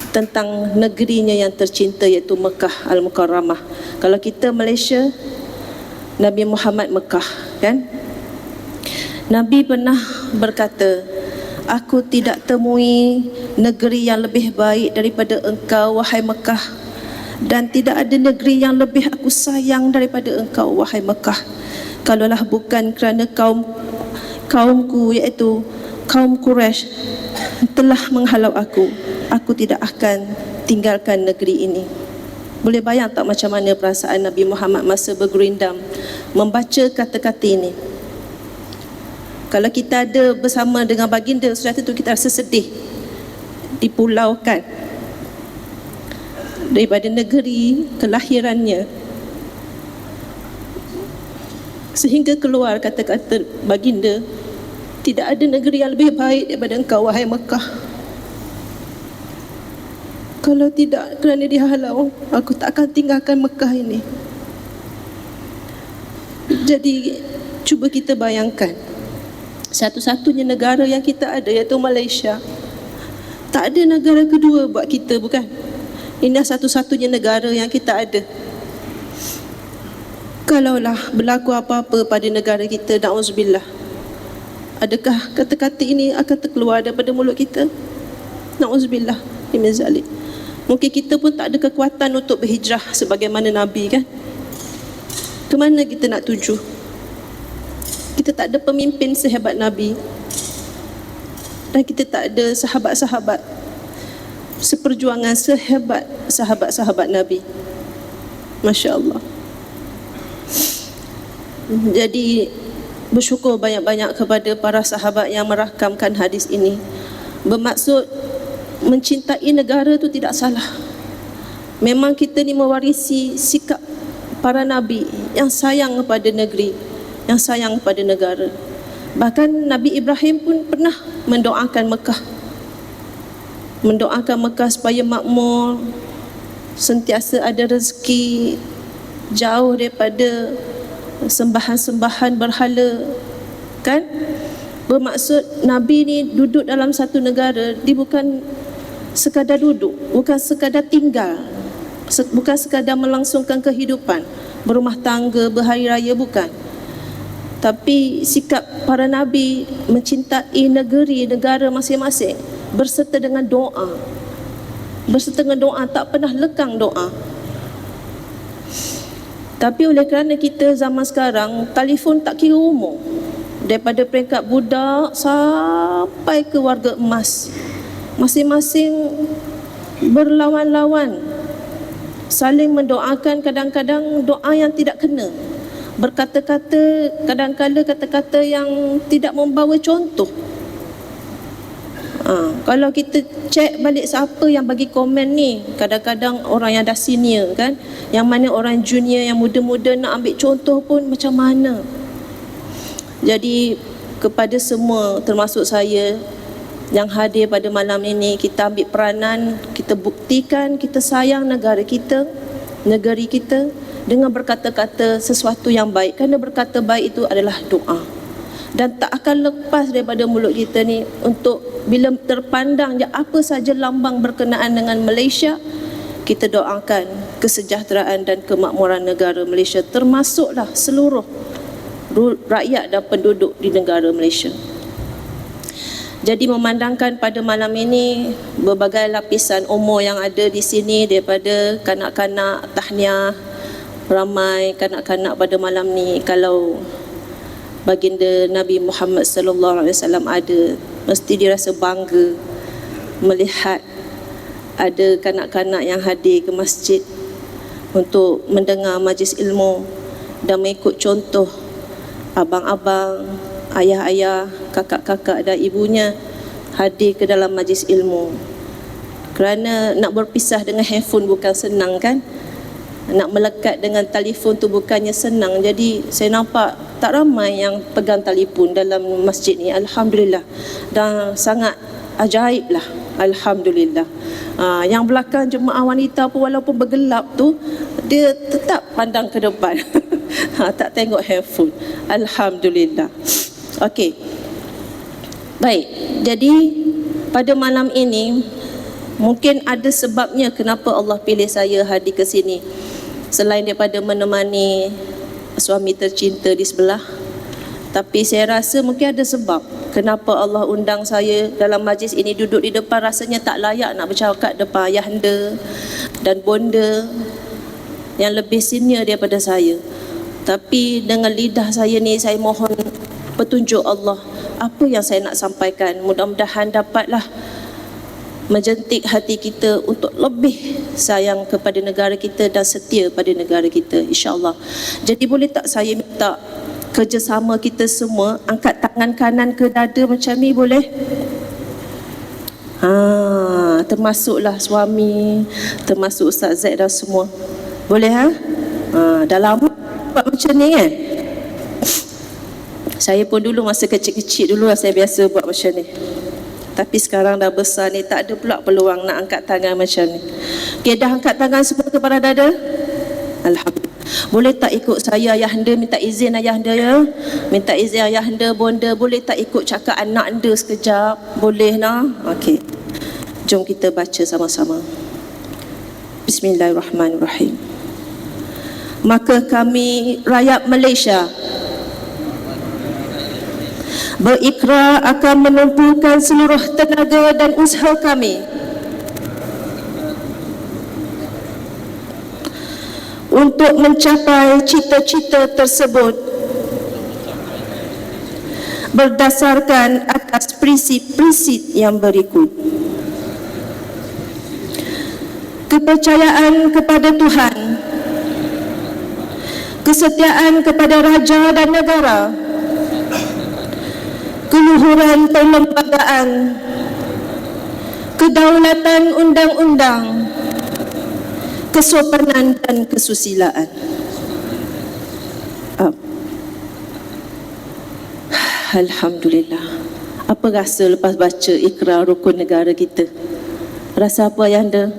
tentang negerinya yang tercinta iaitu Mekah Al-Mukarramah. Kalau kita Malaysia, Nabi Muhammad Mekah, kan? Nabi pernah berkata, aku tidak temui negeri yang lebih baik daripada engkau, wahai Mekah, dan tidak ada negeri yang lebih aku sayang daripada engkau, wahai Mekah. Kalaulah bukan kerana kaumku, iaitu kaum Quraisy, telah menghalau aku tidak akan tinggalkan negeri ini. Boleh bayang tak macam mana perasaan Nabi Muhammad masa bergurindam membaca kata-kata ini? Kalau kita ada bersama dengan baginda, sudah tentu kita rasa sedih, dipulaukan daripada negeri kelahirannya, sehingga keluar kata-kata baginda, tidak ada negeri yang lebih baik daripada engkau, wahai Mekah. Kalau tidak kerana dihalau, aku tak akan tinggalkan Mekah ini. Jadi cuba kita bayangkan, satu-satunya negara yang kita ada iaitu Malaysia. Tak ada negara kedua buat kita, bukan? Ini satu-satunya negara yang kita ada. Kalaulah berlaku apa-apa pada negara kita, na'udzubillah, adakah kata-kata ini akan terkeluar daripada mulut kita? Na'udzubillah min zalik. Mungkin kita pun tak ada kekuatan untuk berhijrah sebagaimana Nabi, kan? Ke mana kita nak tuju? Kita tak ada pemimpin sehebat Nabi, dan kita tak ada sahabat-sahabat seperjuangan sehebat sahabat-sahabat Nabi. Masya Allah. Jadi bersyukur banyak-banyak kepada para sahabat yang merakamkan hadis ini. Bermaksud mencintai negara itu tidak salah. Memang kita ni mewarisi sikap para nabi yang sayang kepada negeri, yang sayang kepada negara. Bahkan Nabi Ibrahim pun pernah mendoakan Mekah supaya makmur, sentiasa ada rezeki, jauh daripada sembahan-sembahan berhala, kan? Bermaksud Nabi ni duduk dalam satu negara, dia bukan sekadar duduk, bukan sekadar tinggal, bukan sekadar melangsungkan kehidupan, berumah tangga, berhari raya, bukan. Tapi sikap para Nabi mencintai negara masing-masing berserta dengan doa. Berserta dengan doa, tak pernah lekang doa. Tapi oleh kerana kita zaman sekarang, telefon tak kira umur, daripada peringkat budak sampai ke warga emas, masing-masing berlawan-lawan, saling mendoakan, kadang-kadang doa yang tidak kena, berkata-kata, kadang-kadang kata-kata yang tidak membawa contoh. Kalau kita cek balik siapa yang bagi komen ni, kadang-kadang orang yang dah senior, kan, yang mana orang junior yang muda-muda nak ambil contoh pun macam mana. Jadi kepada semua, termasuk saya yang hadir pada malam ini, kita ambil peranan, kita buktikan kita sayang negara kita, negeri kita, dengan berkata-kata sesuatu yang baik. Kerana berkata baik itu adalah doa, dan tak akan lepas daripada mulut kita ni untuk bila terpandang apa saja lambang berkenaan dengan Malaysia, kita doakan kesejahteraan dan kemakmuran negara Malaysia, termasuklah seluruh rakyat dan penduduk di negara Malaysia. Jadi memandangkan pada malam ini berbagai lapisan umur yang ada di sini, daripada kanak-kanak tahniah, ramai kanak-kanak pada malam ni. Kalau baginda Nabi Muhammad sallallahu alaihi wasallam ada, mesti dirasa bangga melihat ada kanak-kanak yang hadir ke masjid untuk mendengar majlis ilmu dan mengikut contoh abang-abang, ayah-ayah, kakak-kakak dan ibunya hadir ke dalam majlis ilmu. Kerana nak berpisah dengan handphone bukan senang, kan? Nak melekat dengan telefon tu bukannya senang. Jadi saya nampak tak ramai yang pegang telefon dalam masjid ni, alhamdulillah. Dan sangat ajaib lah, alhamdulillah. Yang belakang jemaah wanita pun walaupun bergelap tu, dia tetap pandang ke depan. Tak tengok handphone, alhamdulillah. Okey, baik. Jadi pada malam ini mungkin ada sebabnya kenapa Allah pilih saya hadir ke sini. Selain daripada menemani suami tercinta di sebelah, Tapi saya rasa mungkin ada sebab kenapa Allah undang saya dalam majlis ini, duduk di depan. Rasanya tak layak nak bercakap depan ayahanda dan bonda yang lebih senior daripada saya. Tapi dengan lidah saya ni, saya mohon petunjuk Allah, apa yang saya nak sampaikan. Mudah-mudahan dapatlah menjentik hati kita untuk lebih sayang kepada negara kita dan setia pada negara kita, insya-Allah. Jadi boleh tak saya minta kerjasama kita semua, angkat tangan kanan ke dada macam ni, boleh? Termasuklah suami, termasuk Ustaz Zaid dan semua. Boleh dah lama buat macam ni kan? Saya pun dulu masa kecil-kecil dulu saya biasa buat macam ni. Tapi sekarang dah besar ni, tak ada pula peluang nak angkat tangan macam ni. Okay, dah angkat tangan semua kepada dada? Alhamdulillah. Boleh tak ikut saya ayahanda, minta izin ayahanda ya? Minta izin ayahanda, bonda, boleh tak ikut cakap anak anda sekejap? Boleh nak? Okey. Jom kita baca sama-sama. Bismillahirrahmanirrahim. Maka kami rakyat Malaysia berikrar akan menumpukan seluruh tenaga dan usaha kami untuk mencapai cita-cita tersebut berdasarkan atas prinsip-prinsip yang berikut: kepercayaan kepada Tuhan, kesetiaan kepada raja dan negara, keluhuran perlembagaan, kedaulatan undang-undang, kesopanan dan kesusilaan. Alhamdulillah. Apa rasa lepas baca ikrar rukun negara kita? Rasa apa ayahanda?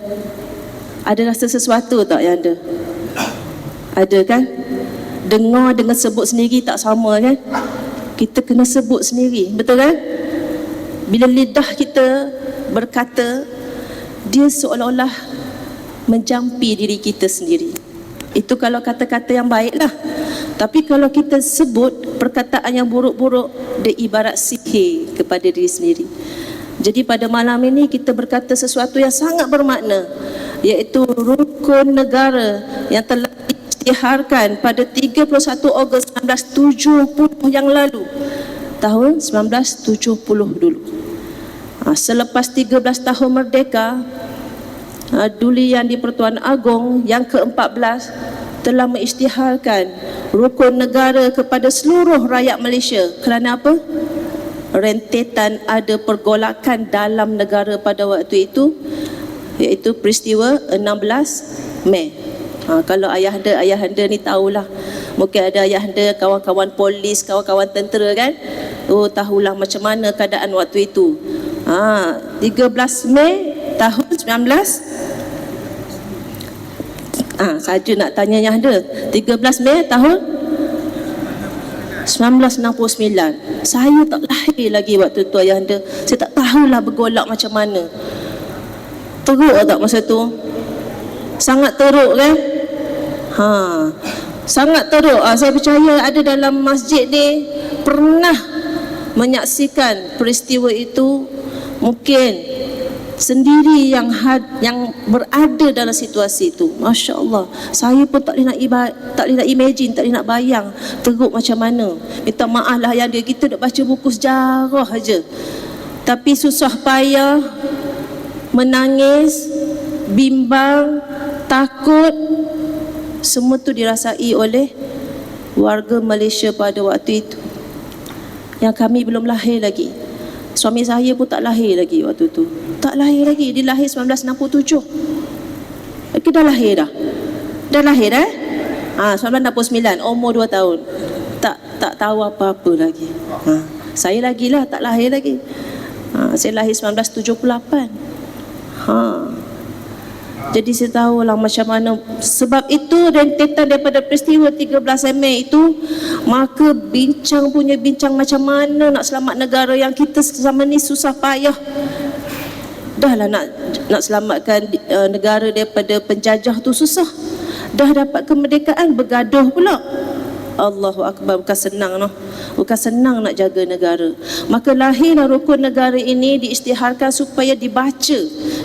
Ada rasa sesuatu tak ayahanda? Ada kan? Dengar dengan sebut sendiri tak sama kan? Kita kena sebut sendiri, betul kan? Bila lidah kita berkata, dia seolah-olah menjampi diri kita sendiri. Itu kalau kata-kata yang baiklah. Tapi kalau kita sebut perkataan yang buruk-buruk, dia ibarat sihir kepada diri sendiri. Jadi pada malam ini kita berkata sesuatu yang sangat bermakna, iaitu rukun negara yang telah diisytiharkan pada 31 Ogos 1970 yang lalu. Tahun 1970 dulu. Selepas 13 tahun merdeka, Duli Yang di-Pertuan Agong yang ke-14 telah mengisytiharkan rukun negara kepada seluruh rakyat Malaysia. Kerana apa? Rentetan ada pergolakan dalam negara pada waktu itu, iaitu peristiwa 16 Mei. Kalau ayahanda ni tahulah. Mungkin ada ayahanda, kawan-kawan polis, kawan-kawan tentera kan? Tahulah macam mana keadaan waktu itu. 13 Mei tahun 19 saja nak tanya ayahanda. 13 Mei tahun 1969. Saya tak lahir lagi waktu tu ayahanda. Saya tak tahulah bergolak macam mana. Teruk tak masa tu? Sangat teruk kan? Sangat teruk. Saya percaya ada dalam masjid ni pernah menyaksikan peristiwa itu, mungkin sendiri yang berada dalam situasi itu. Masya Allah, saya pun tak boleh nak imagine, tak boleh nak bayang teruk macam mana. Minta maaf lah yang kita dah baca buku sejarah aja, tapi susah payah, menangis, bimbang, takut, semua tu dirasai oleh warga Malaysia pada waktu itu, yang kami belum lahir lagi. Suami saya pun tak lahir lagi waktu tu. Tak lahir lagi. Dia lahir 1967. Dia dah lahir dah. Dah lahir 1969, umur 2 tahun. Tak tahu apa-apa lagi. Saya lagi lah, tak lahir lagi. Saya lahir 1978. Jadi saya tahulah macam mana. Sebab itu rentetan daripada peristiwa 13 Mei itu, maka bincang macam mana nak selamat negara yang kita selama ni susah payah. Dahlah nak selamatkan negara daripada penjajah tu susah. Dah dapat kemerdekaan, bergaduh pula. Allahu Akbar, bukan senang noh. Bukan senang nak jaga negara. Maka lahirlah rukun negara ini diisytiharkan supaya dibaca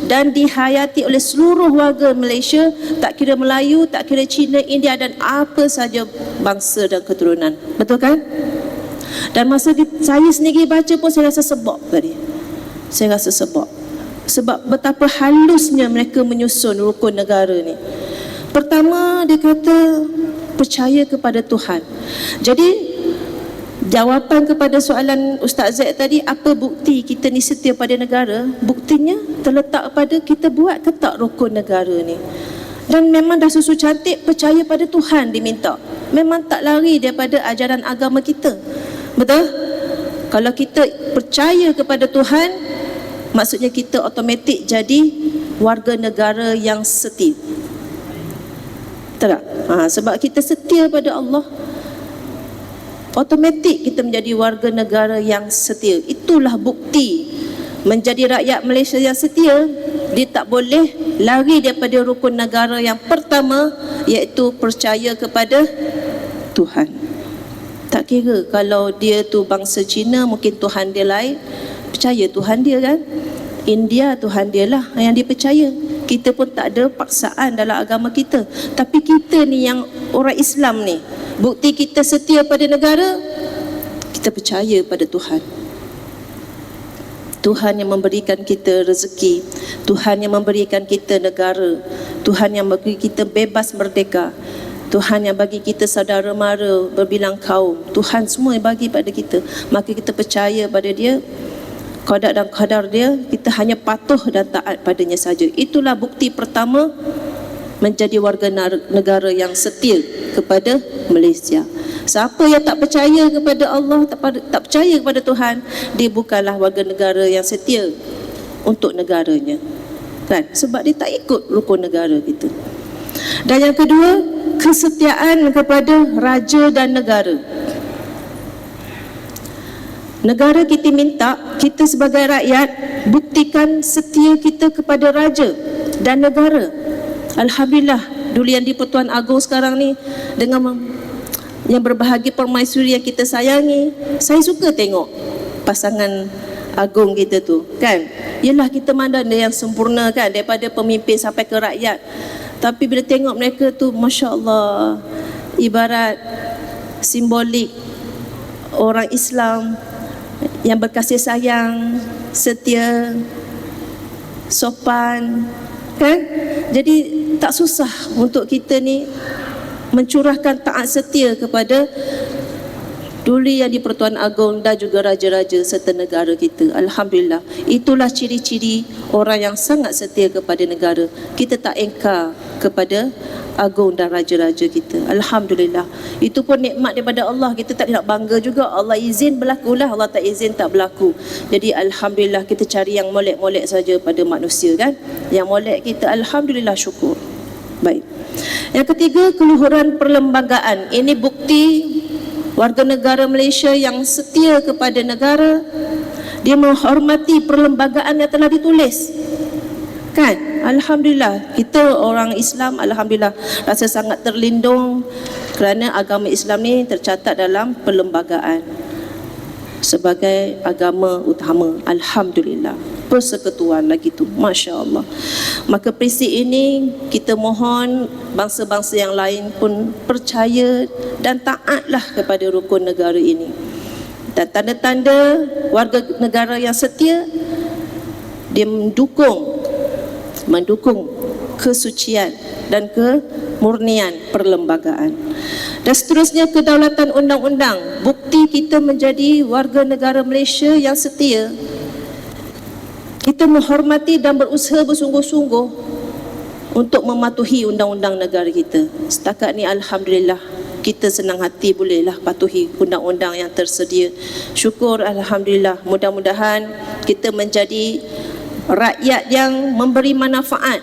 dan dihayati oleh seluruh warga Malaysia, tak kira Melayu, tak kira Cina, India dan apa saja bangsa dan keturunan. Betul kan? Dan masa saya sendiri baca pun saya rasa sebab tadi. Saya rasa sebab. Sebab betapa halusnya mereka menyusun rukun negara ni. Pertama dia kata percaya kepada Tuhan. Jadi jawapan kepada soalan Ustaz Zaid tadi, apa bukti kita ni setia pada negara? Buktinya terletak pada kita buat ke tak rukun negara ni. Dan memang dah susu cantik percaya pada Tuhan diminta. Memang tak lari daripada ajaran agama kita. Betul? Kalau kita percaya kepada Tuhan, maksudnya kita automatik jadi warga negara yang setia. Betul tak? Sebab kita setia pada Allah, automatik kita menjadi warga negara yang setia. Itulah bukti menjadi rakyat Malaysia yang setia. Dia tak boleh lari daripada rukun negara yang pertama, iaitu percaya kepada Tuhan. Tak kira kalau dia tu bangsa Cina, mungkin Tuhan dia lain, percaya Tuhan dia kan. India Tuhan dia lah yang dipercaya. Kita pun tak ada paksaan dalam agama kita. Tapi kita ni yang orang Islam ni, bukti kita setia pada negara, kita percaya pada Tuhan. Tuhan yang memberikan kita rezeki, Tuhan yang memberikan kita negara, Tuhan yang bagi kita bebas merdeka, Tuhan yang bagi kita saudara mara berbilang kaum, Tuhan semua yang bagi pada kita. Maka kita percaya pada dia, qada dan qadar dia, kita hanya patuh dan taat padanya saja. Itulah bukti pertama menjadi warga negara yang setia kepada Malaysia. Siapa yang tak percaya kepada Allah, tak percaya kepada Tuhan, dia bukanlah warga negara yang setia untuk negaranya. Kan? Sebab dia tak ikut rukun negara kita. Dan yang kedua, kesetiaan kepada raja dan negara. Negara kita minta kita sebagai rakyat buktikan setia kita kepada raja dan negara. Alhamdulillah, dulu yang di-Pertuan Agong sekarang ni dengan yang berbahagia permaisuri yang kita sayangi, saya suka tengok pasangan agung kita tu kan. Yelah, kita mandang dia yang sempurna kan, daripada pemimpin sampai ke rakyat. Tapi bila tengok mereka tu, Masya Allah, ibarat simbolik orang Islam yang berkasih sayang, setia, sopan kan. Jadi tak susah untuk kita ni mencurahkan taat setia kepada Duli yang di-Pertuan Agong dan juga raja-raja serta negara kita. Alhamdulillah, itulah ciri-ciri orang yang sangat setia kepada negara. Kita tak engkar kepada agung dan raja-raja kita. Alhamdulillah, itu pun nikmat daripada Allah. Kita tak nak bangga juga. Allah izin berlakulah, Allah tak izin tak berlaku. Jadi Alhamdulillah, kita cari yang molek-molek saja pada manusia kan. Yang molek kita, Alhamdulillah, syukur. Baik. Yang ketiga, keluhuran perlembagaan. Ini bukti warga negara Malaysia yang setia kepada negara. Dia menghormati perlembagaan yang telah ditulis kan. Alhamdulillah, kita orang Islam, Alhamdulillah, rasa sangat terlindung kerana agama Islam ni tercatat dalam perlembagaan sebagai agama utama. Alhamdulillah, persekutuan lagi tu, Masya Allah. Maka prinsip ini kita mohon bangsa-bangsa yang lain pun percaya dan taatlah kepada rukun negara ini. Dan tanda-tanda warga negara yang setia, dia mendukung kesucian dan kemurnian perlembagaan. Dan seterusnya, kedaulatan undang-undang. Bukti kita menjadi warga negara Malaysia yang setia, kita menghormati dan berusaha bersungguh-sungguh untuk mematuhi undang-undang negara kita. Setakat ni Alhamdulillah, kita senang hati bolehlah patuhi undang-undang yang tersedia. Syukur, Alhamdulillah. Mudah-mudahan kita menjadi rakyat yang memberi manfaat,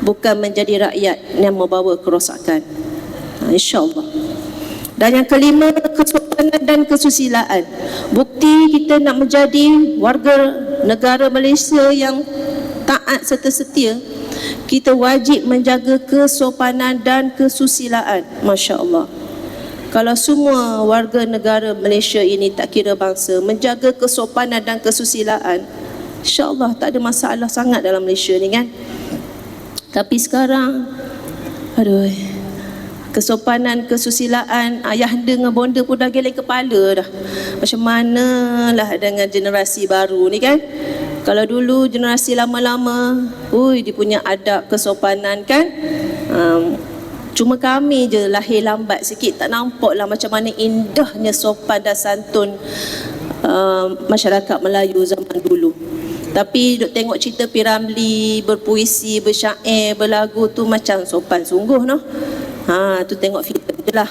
bukan menjadi rakyat yang membawa kerosakan. InsyaAllah. Dan yang kelima, kesopanan dan kesusilaan. Bukti kita nak menjadi warga negara Malaysia yang taat serta setia, kita wajib menjaga kesopanan dan kesusilaan. Masya Allah. Kalau semua warga negara Malaysia ini tak kira bangsa menjaga kesopanan dan kesusilaan, insya-Allah tak ada masalah sangat dalam Malaysia ni kan. Tapi sekarang, aduh, kesopanan, kesusilaan, ayahanda dengan bonda pun dah geleng kepala dah. Macam manalah dengan generasi baru ni kan. Kalau dulu generasi lama-lama, dia punya adab, kesopanan kan. Cuma kami je lahir lambat sikit, tak nampak lah macam mana indahnya sopan dan santun masyarakat Melayu zaman dulu. Tapi duk tengok cerita P. Ramlee berpuisi, bersyair, berlagu tu macam sopan sungguh noh. Tu tengok filem je lah.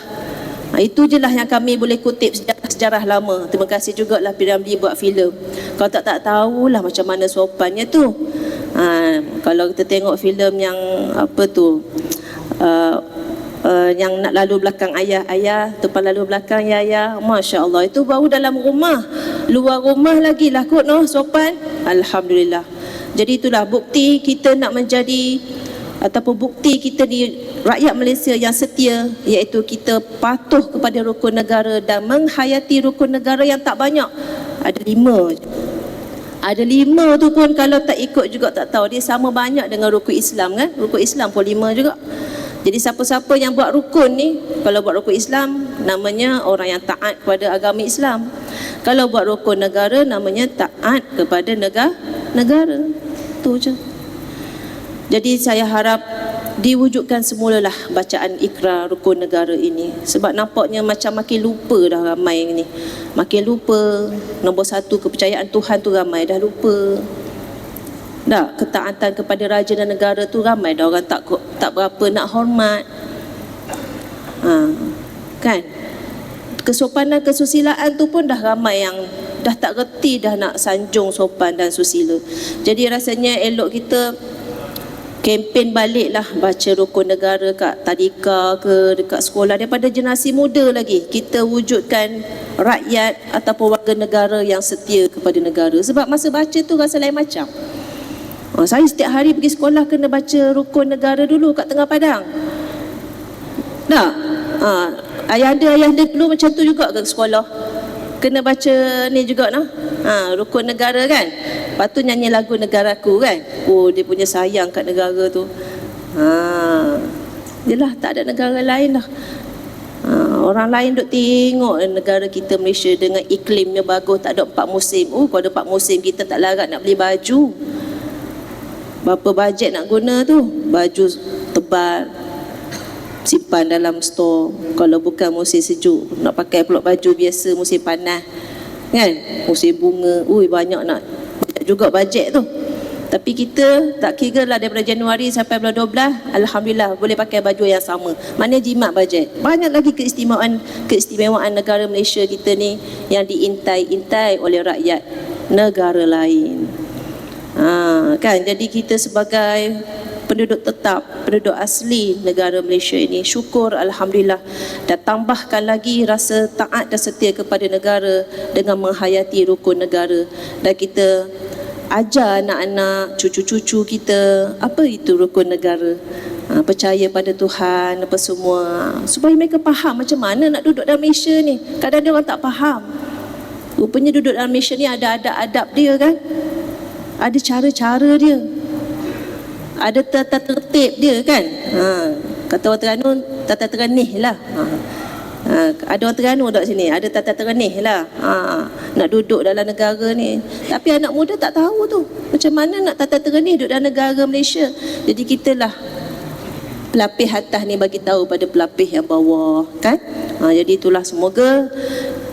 Itu je lah yang kami boleh kutip sejarah lama. Terima kasih jugalah P. Ramlee buat filem. Kalau tak tahulah macam mana sopannya tu. Kalau kita tengok filem yang apa tu, yang nak lalu belakang ayah, depan lalu belakang ya, Masya Allah, itu baru dalam rumah. Luar rumah lagi lah kot noh sopan. Alhamdulillah. Jadi itulah bukti kita nak menjadi, ataupun bukti kita di rakyat Malaysia yang setia, iaitu kita patuh kepada rukun negara dan menghayati rukun negara yang tak banyak. Ada 5 je. Ada 5 tu pun kalau tak ikut juga tak tahu. Dia sama banyak dengan rukun Islam kan. Rukun Islam pun 5 juga. Jadi siapa-siapa yang buat rukun ni, kalau buat rukun Islam, namanya orang yang taat kepada agama Islam. Kalau buat rukun negara, namanya taat kepada negara. Tu je. Jadi saya harap diwujudkan semulalah bacaan ikrar rukun negara ini. Sebab nampaknya macam makin lupa dah ramai ni. Makin lupa. Nombor 1, kepercayaan Tuhan tu ramai dah lupa. Dah, ketaatan kepada raja dan negara tu ramai dah orang tak berapa nak hormat. Kan? Kesopanan, kesusilaan tu pun dah ramai yang dah tak reti dah nak sanjung sopan dan susila. Jadi rasanya elok kita kempen baliklah baca rukun negara kat tadika ke dekat sekolah daripada generasi muda lagi. Kita wujudkan rakyat ataupun warga negara yang setia kepada negara. Sebab masa baca tu rasa lain macam. Saya setiap hari pergi sekolah kena baca rukun negara dulu kat tengah padang. Tak? Ayahanda dulu macam tu juga ke sekolah. Kena baca ni juga nah. Rukun negara kan. Lepas tu nyanyi lagu negaraku kan. Dia punya sayang kat negara tu. Yelah, tak ada negara lain dah. Orang lain duk tengok negara kita Malaysia dengan iklimnya bagus, tak ada 4 musim. Kalau ada 4 musim kita tak larat nak beli baju. Berapa bajet nak guna tu? Baju tebal, simpan dalam stor. Kalau bukan musim sejuk, nak pakai pula baju biasa musim panas kan, musim bunga, banyak juga bajet tu. Tapi kita tak kira lah daripada Januari sampai bulan 12, Alhamdulillah boleh pakai baju yang sama. Mana jimat bajet. Banyak lagi keistimewaan negara Malaysia kita ni yang diintai-intai oleh rakyat negara lain. Kan, jadi kita sebagai penduduk tetap, penduduk asli negara Malaysia ini, syukur Alhamdulillah, dan tambahkan lagi rasa taat dan setia kepada negara dengan menghayati rukun negara. Dan kita ajar anak-anak, cucu-cucu kita apa itu rukun negara, percaya pada Tuhan apa semua, supaya mereka faham macam mana nak duduk dalam Malaysia ni. Kadang-kadang orang tak faham. Rupanya duduk dalam Malaysia ni ada adab-adab dia kan, ada cara-cara dia, ada tata tertib dia kan. Kata orang Terengganu, tata terengih lah. Ada orang Terengganu duduk sini, ada tata terengih lah. Nak duduk dalam negara ni. Tapi anak muda tak tahu tu macam mana nak tata terengih duduk dalam negara Malaysia. Jadi kita lah pelapis atas ni bagi tahu pada pelapis yang bawah kan. Jadi itulah, semoga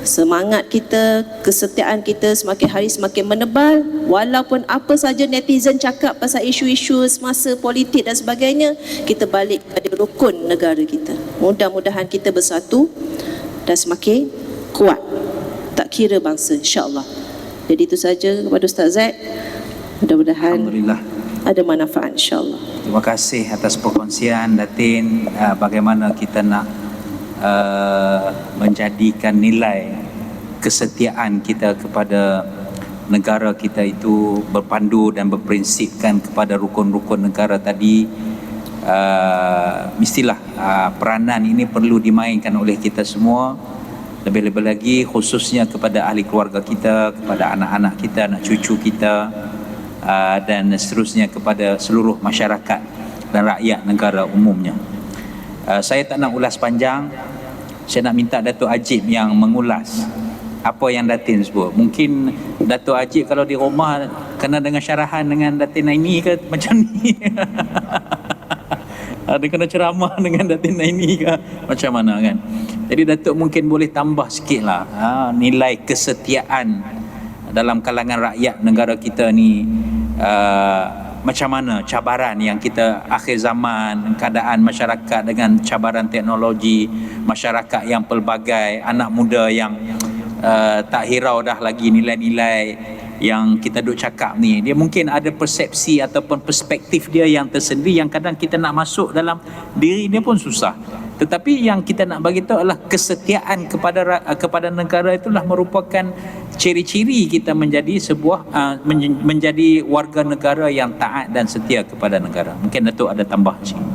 semangat kita, kesetiaan kita semakin hari semakin menebal. Walaupun apa saja netizen cakap pasal isu-isu semasa politik dan sebagainya, kita balik pada rukun negara kita. Mudah-mudahan kita bersatu dan semakin kuat, tak kira bangsa, insya-Allah. Jadi itu saja kepada Ustaz Zaid. Mudah-mudahan Alhamdulillah ada manfaat, insya-Allah. Terima kasih atas perkongsian Datin, bagaimana kita nak menjadikan nilai kesetiaan kita kepada negara kita itu berpandu dan berprinsipkan kepada rukun-rukun negara tadi. Mestilah peranan ini perlu dimainkan oleh kita semua, lebih-lebih lagi khususnya kepada ahli keluarga kita, kepada anak-anak kita, anak cucu kita, dan seterusnya kepada seluruh masyarakat dan rakyat negara umumnya. Saya tak nak ulas panjang. Saya nak minta Datuk Ajib yang mengulas apa yang Datin sebut. Mungkin Datuk Ajib kalau di rumah kena dengan syarahan dengan Datin Naimi ke macam ni. Ada kena ceramah dengan Datin Naimi ke macam mana kan. Jadi Datuk mungkin boleh tambah sikit lah nilai kesetiaan dalam kalangan rakyat negara kita ni. Macam mana cabaran yang kita akhir zaman, keadaan masyarakat dengan cabaran teknologi, masyarakat yang pelbagai, anak muda yang tak hirau dah lagi nilai-nilai yang kita duk cakap ni. Dia mungkin ada persepsi ataupun perspektif dia yang tersendiri yang kadang kita nak masuk dalam diri dia pun susah. Tetapi yang kita nak bagi tahu adalah kesetiaan kepada negara itulah merupakan ciri-ciri kita menjadi sebuah menjadi warga negara yang taat dan setia kepada negara. Mungkin Datuk ada tambah sikit.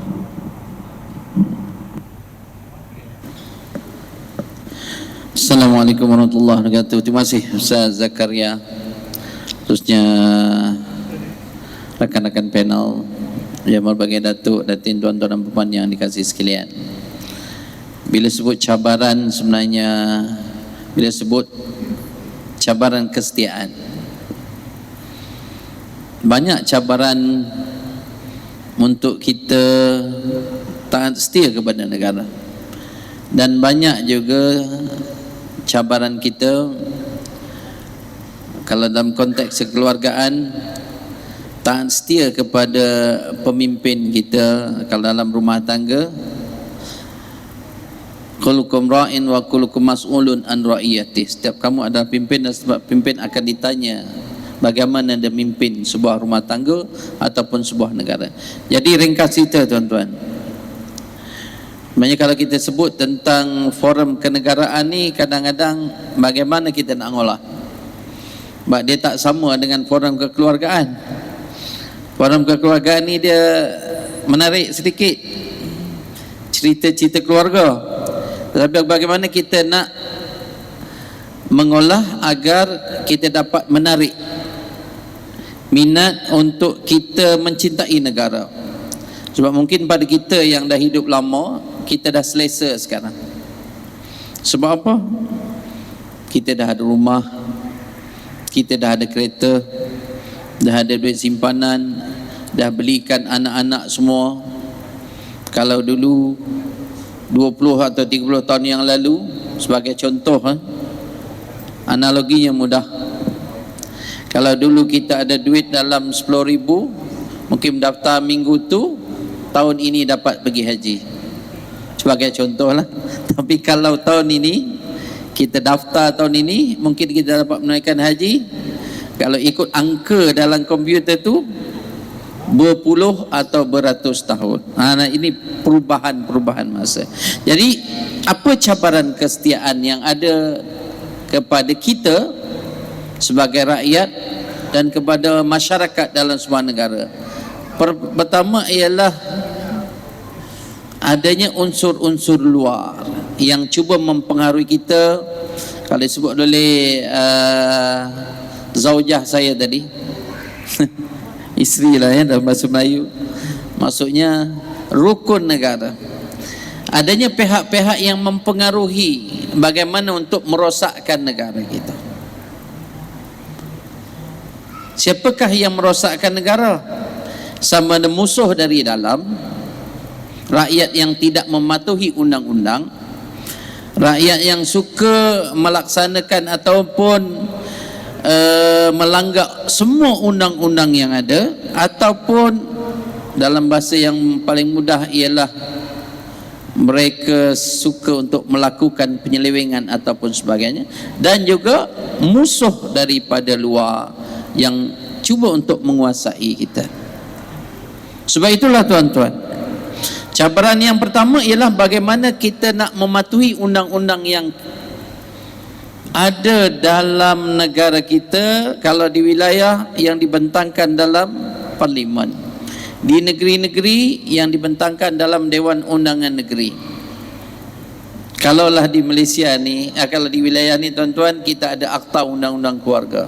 Assalamualaikum warahmatullahi wabarakatuh. Terima kasih Ustaz Zakaria, khususnya rakan-rakan panel yang berbagai Datuk, Datin, tuan-tuan dan puan yang dikasihi sekalian. Bila sebut cabaran, sebenarnya bila sebut cabaran kesetiaan, banyak cabaran untuk kita taat setia kepada negara, dan banyak juga cabaran kita kalau dalam konteks kekeluargaan taat setia kepada pemimpin kita. Kalau dalam rumah tangga, kullukum ra'in wa kullukum mas'ulun an ra'iyatih. Setiap kamu adalah pimpin dan sebab pimpin akan ditanya bagaimana dia memimpin sebuah rumah tangga ataupun sebuah negara. Jadi ringkas cerita tuan-tuan, maknanya kalau kita sebut tentang forum kenegaraan ni, kadang-kadang bagaimana kita nak ngolah, sebab dia tak sama dengan forum kekeluargaan. Forum kekeluargaan ni dia menarik sedikit cerita-cerita keluarga, tetapi bagaimana kita nak mengolah agar kita dapat menarik minat untuk kita mencintai negara. Sebab mungkin pada kita yang dah hidup lama, kita dah selesa sekarang. Sebab apa? Kita dah ada rumah, kita dah ada kereta, dah ada duit simpanan, dah belikan anak-anak semua. Kalau dulu 20 atau 30 tahun yang lalu, sebagai contoh, analoginya mudah. Kalau dulu kita ada duit dalam 10,000, mungkin daftar minggu tu, tahun ini dapat pergi haji, sebagai contoh lah. Tapi kalau tahun ini kita daftar tahun ini, mungkin kita dapat menunaikan haji, kalau ikut angka dalam komputer tu, berpuluh atau beratus tahun. Nah, ini perubahan masa. Jadi apa cabaran kesetiaan yang ada kepada kita sebagai rakyat dan kepada masyarakat dalam sebuah negara? Pertama ialah adanya unsur-unsur luar yang cuba mempengaruhi kita. Kalau disebut oleh zaujah saya tadi, isteri lah ya dalam bahasa Melayu, maksudnya rukun negara. Adanya pihak-pihak yang mempengaruhi bagaimana untuk merosakkan negara kita. Siapakah yang merosakkan negara? Sama ada musuh dari dalam, rakyat yang tidak mematuhi undang-undang, rakyat yang suka melaksanakan ataupun melanggar semua undang-undang yang ada, ataupun dalam bahasa yang paling mudah ialah mereka suka untuk melakukan penyelewengan ataupun sebagainya, dan juga musuh daripada luar yang cuba untuk menguasai kita. Sebab itulah tuan-tuan, cabaran yang pertama ialah bagaimana kita nak mematuhi undang-undang yang ada dalam negara kita. Kalau di wilayah yang dibentangkan dalam parlimen, di negeri-negeri yang dibentangkan dalam Dewan Undangan Negeri. Kalaulah di Malaysia ni, kalau di wilayah ni tuan-tuan, kita ada Akta Undang-Undang Keluarga.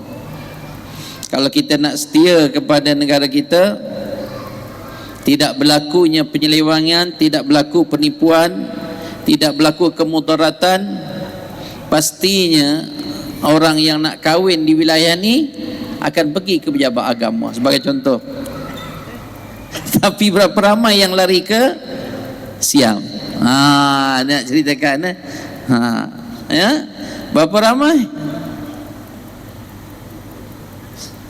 Kalau kita nak setia kepada negara kita, tidak berlakunya penyelewangan, tidak berlaku penipuan, tidak berlaku kemudaratan, pastinya orang yang nak kahwin di wilayah ni akan pergi ke pejabat agama sebagai contoh. Tapi berapa ramai yang lari ke Siam? Nak ceritakan ya? Berapa ramai?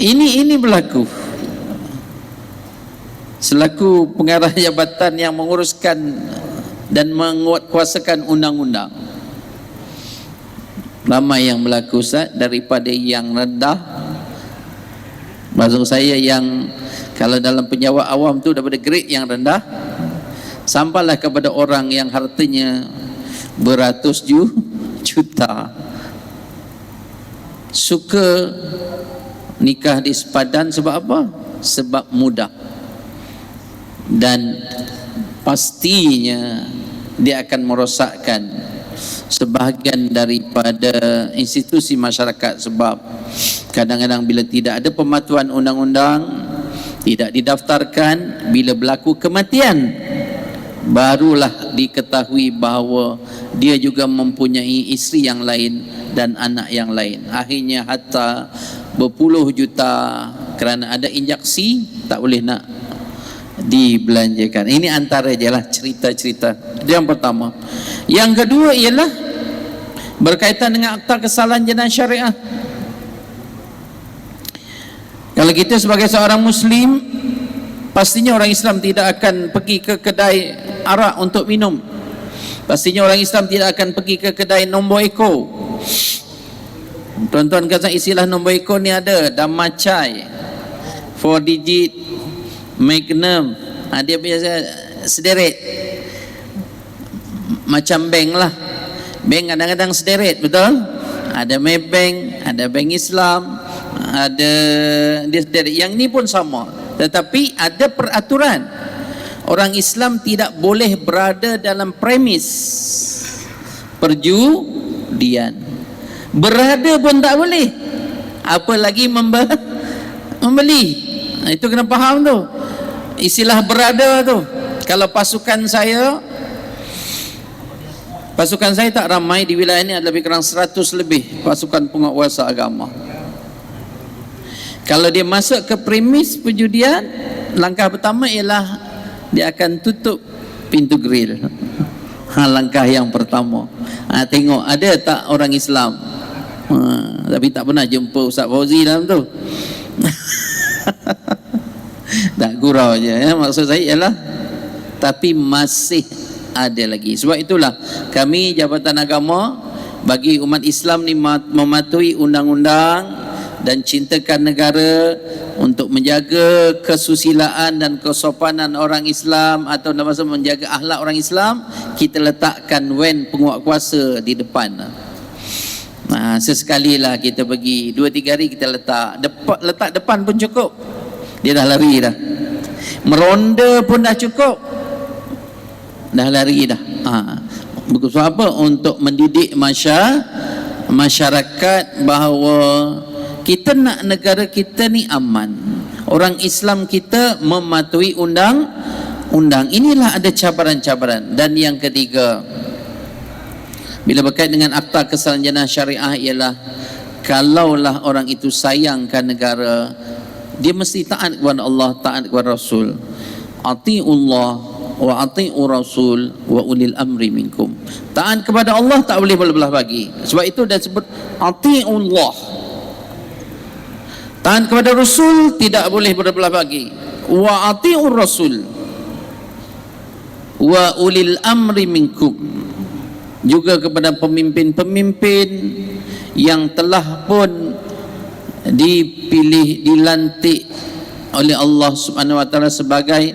Ini berlaku. Selaku pengarah jabatan yang menguruskan dan menguatkuasakan undang-undang, ramai yang berlaku, Ustaz, daripada yang rendah. Maksud saya yang kalau dalam penjawat awam tu daripada grade yang rendah sampailah kepada orang yang hartanya beratus juta. Suka nikah di sepadan sebab apa? Sebab mudah, dan pastinya dia akan merosakkan sebahagian daripada institusi masyarakat. Sebab kadang-kadang bila tidak ada pematuhan undang-undang, tidak didaftarkan, bila berlaku kematian, barulah diketahui bahawa dia juga mempunyai isteri yang lain dan anak yang lain. Akhirnya hatta berpuluh juta kerana ada injeksi tak boleh nak dibelanjakan. Ini antara je lah cerita-cerita. Itu yang pertama. Yang kedua ialah berkaitan dengan Akta Kesalahan Jenayah Syariah. Kalau kita sebagai seorang Muslim, pastinya orang Islam tidak akan pergi ke kedai arak untuk minum. Pastinya orang Islam tidak akan pergi ke kedai nombor ekor. Tuan-tuan kata istilah nombor ekor ni ada Damacai, 4 digit, Magnum, dia biasa sederet macam bank lah. Bank kadang-kadang sederet, betul? Ada Maybank, ada Bank Islam, ada dia sederet. Yang ni pun sama, tetapi ada peraturan. Orang Islam tidak boleh berada dalam premis perjudian. Berada pun tak boleh, apalagi membeli. Itu kena faham tu, istilah berada tu. Kalau pasukan saya tak ramai di wilayah ini, ada lebih kurang 100 lebih pasukan penguasa agama. Kalau dia masuk ke premis perjudian, langkah pertama ialah dia akan tutup pintu grill. Langkah yang pertama. Tengok ada tak orang Islam. Tapi tak pernah jumpa Ustaz Fauzi dalam tu. Tak gurau je ya. Maksud saya ialah tapi masih ada lagi. Sebab itulah kami Jabatan Agama bagi umat Islam ni mematuhi undang-undang dan cintakan negara untuk menjaga kesusilaan dan kesopanan orang Islam, atau dalam masa menjaga akhlak orang Islam, kita letakkan wen penguatkuasa di depan. Sesekali lah kita pergi 2-3 hari kita letak depan pun cukup. Dia dah lari dah. Meronda pun dah cukup, dah lari dah. Sebab apa? Untuk mendidik masyarakat bahawa kita nak negara kita ni aman, orang Islam kita mematuhi undang-undang. Inilah ada cabaran-cabaran. Dan yang ketiga, bila berkait dengan Akta Kesalahan Jenayah Syariah, ialah kalaulah orang itu sayangkan negara, dia mesti taat kepada Allah, taat kepada Rasul. Ati'ullah wa ati'ur Rasul wa ulil amri minkum. Taat kepada Allah tak boleh belah bagi. Sebab itu dah sebut ati'ullah. Taat kepada Rasul tidak boleh berbelah bagi. Wa ati'ur Rasul wa ulil amri minkum. Juga kepada pemimpin-pemimpin yang telah pun dipilih, dilantik oleh Allah Subhanahu wa taala sebagai,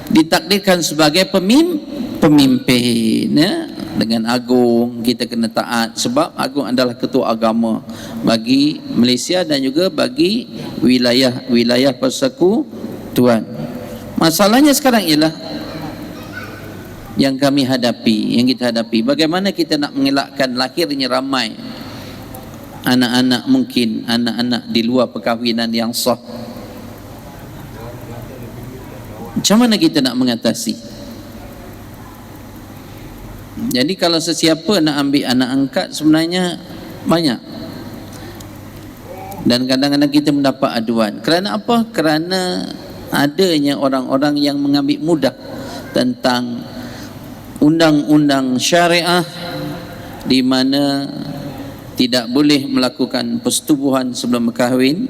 ditakdirkan sebagai pemimpin ya. Dengan agung kita kena taat, sebab agung adalah ketua agama bagi Malaysia dan juga bagi wilayah-wilayah persekutuan. Masalahnya sekarang ialah yang kami hadapi, yang kita hadapi, bagaimana kita nak mengelakkan lahirnya ramai anak-anak, mungkin anak-anak di luar perkahwinan yang sah. Macam mana kita nak mengatasi? Jadi kalau sesiapa nak ambil anak angkat, sebenarnya banyak. Dan kadang-kadang kita mendapat aduan. Kerana apa? Kerana adanya orang-orang yang mengambil mudah tentang undang-undang syariah, di mana tidak boleh melakukan persetubuhan sebelum berkahwin,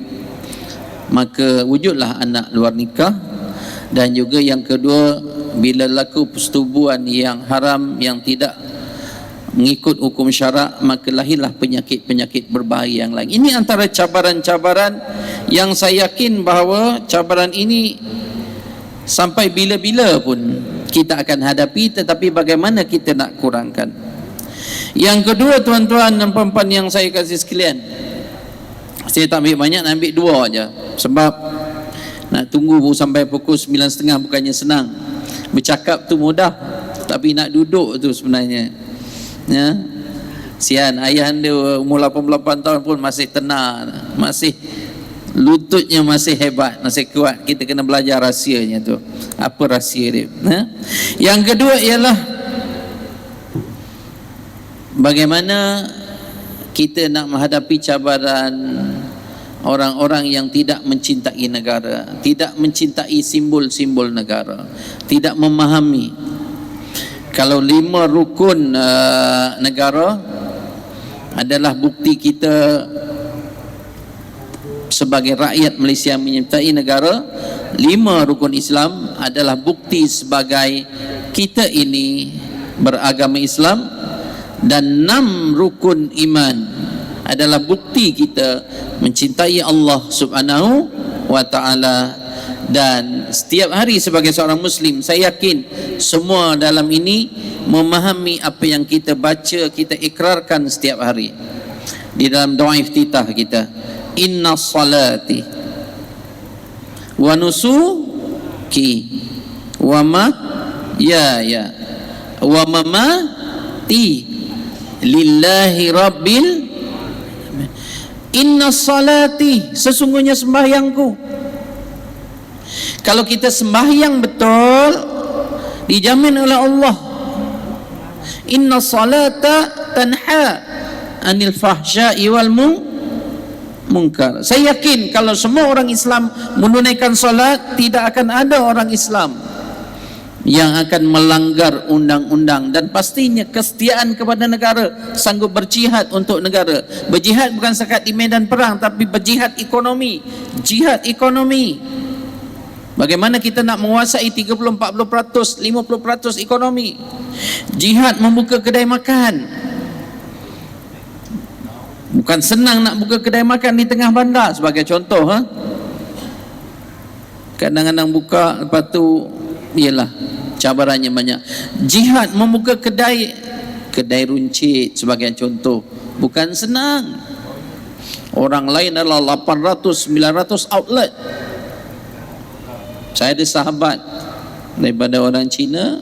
maka wujudlah anak luar nikah. Dan juga yang kedua, bila laku persetubuhan yang haram, yang tidak mengikut hukum syarak, maka lahirlah penyakit-penyakit berbahaya yang lain. Ini antara cabaran-cabaran yang saya yakin bahawa cabaran ini sampai bila-bila pun kita akan hadapi, tetapi bagaimana kita nak kurangkan. Yang kedua, tuan-tuan dan puan-puan yang saya kasih sekalian, saya tak ambil banyak, nak ambil dua aja. Sebab nak tunggu sampai pukul 9.30 bukannya senang. Bercakap tu mudah, tapi nak duduk tu sebenarnya, ya. Sian, ayah anda umur 88 tahun pun masih tenang, masih lututnya masih hebat, masih kuat. Kita kena belajar rahsianya tu. Apa rahsia dia? Yang kedua ialah bagaimana kita nak menghadapi cabaran orang-orang yang tidak mencintai negara, tidak mencintai simbol-simbol negara, tidak memahami kalau 5 rukun negara adalah bukti kita sebagai rakyat Malaysia menyertai negara. 5 rukun Islam adalah bukti sebagai kita ini beragama Islam, dan 6 rukun iman adalah bukti kita mencintai Allah Subhanahu wa taala. Dan setiap hari sebagai seorang muslim, saya yakin semua dalam ini memahami apa yang kita baca, kita ikrarkan setiap hari di dalam doa iftitah kita. Inna salati wa nusuki wa ma wa mamati lillahi rabbil. Inna salati, sesungguhnya sembahyangku. Kalau kita sembahyang betul, dijamin oleh Allah. Inna salata tanha anil fahsya'i wal munkar. Saya yakin kalau semua orang Islam menunaikan solat, tidak akan ada orang Islam yang akan melanggar undang-undang. Dan pastinya kesetiaan kepada negara, sanggup berjihad untuk negara. Berjihad bukan sekat di medan perang, tapi berjihad ekonomi. Jihad ekonomi. Bagaimana kita nak menguasai 30, 40%, 50% ekonomi. Jihad membuka kedai makan. Bukan senang nak buka kedai makan di tengah bandar, sebagai contoh. Kadang-kadang buka, lepas tu ialah cabarannya banyak. Jihad membuka kedai runcit sebagai contoh, bukan senang. Orang lain adalah 800, 900 outlet. Saya ada sahabat daripada orang Cina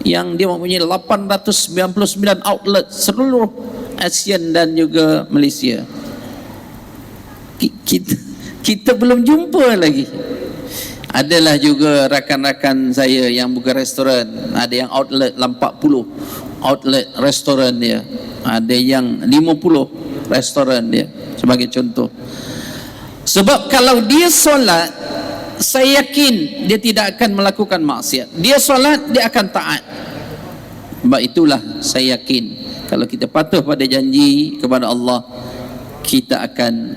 yang dia mempunyai 899 outlet seluruh ASEAN dan juga Malaysia. Kita belum jumpa lagi. Adalah juga rakan-rakan saya yang buka restoran, ada yang outlet 40 outlet restoran dia, ada yang 50 restoran dia, sebagai contoh. Sebab kalau dia solat, saya yakin dia tidak akan melakukan maksiat. Dia solat, dia akan taat. Sebab itulah saya yakin kalau kita patuh pada janji kepada Allah, kita akan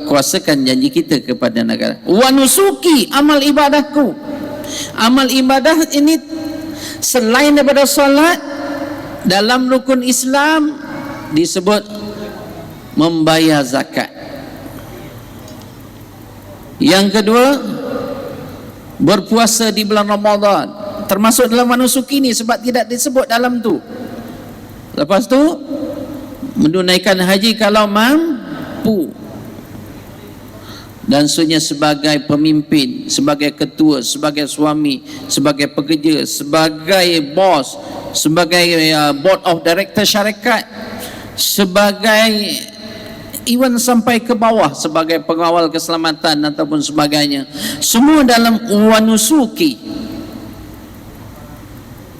kuasakan janji kita kepada negara. Wa nusuki, amal ibadahku. Amal ibadah ini selain daripada solat, dalam rukun Islam disebut membayar zakat. Yang kedua, berpuasa di bulan Ramadan, termasuk dalam manusuki ini sebab tidak disebut dalam tu. Lepas tu menunaikan haji kalau mampu. dan seterusnya sebagai pemimpin, sebagai ketua, sebagai suami, sebagai pekerja, sebagai bos, sebagai board of director syarikat, sebagai even sampai ke bawah sebagai pengawal keselamatan ataupun sebagainya, semua dalam wanusuki.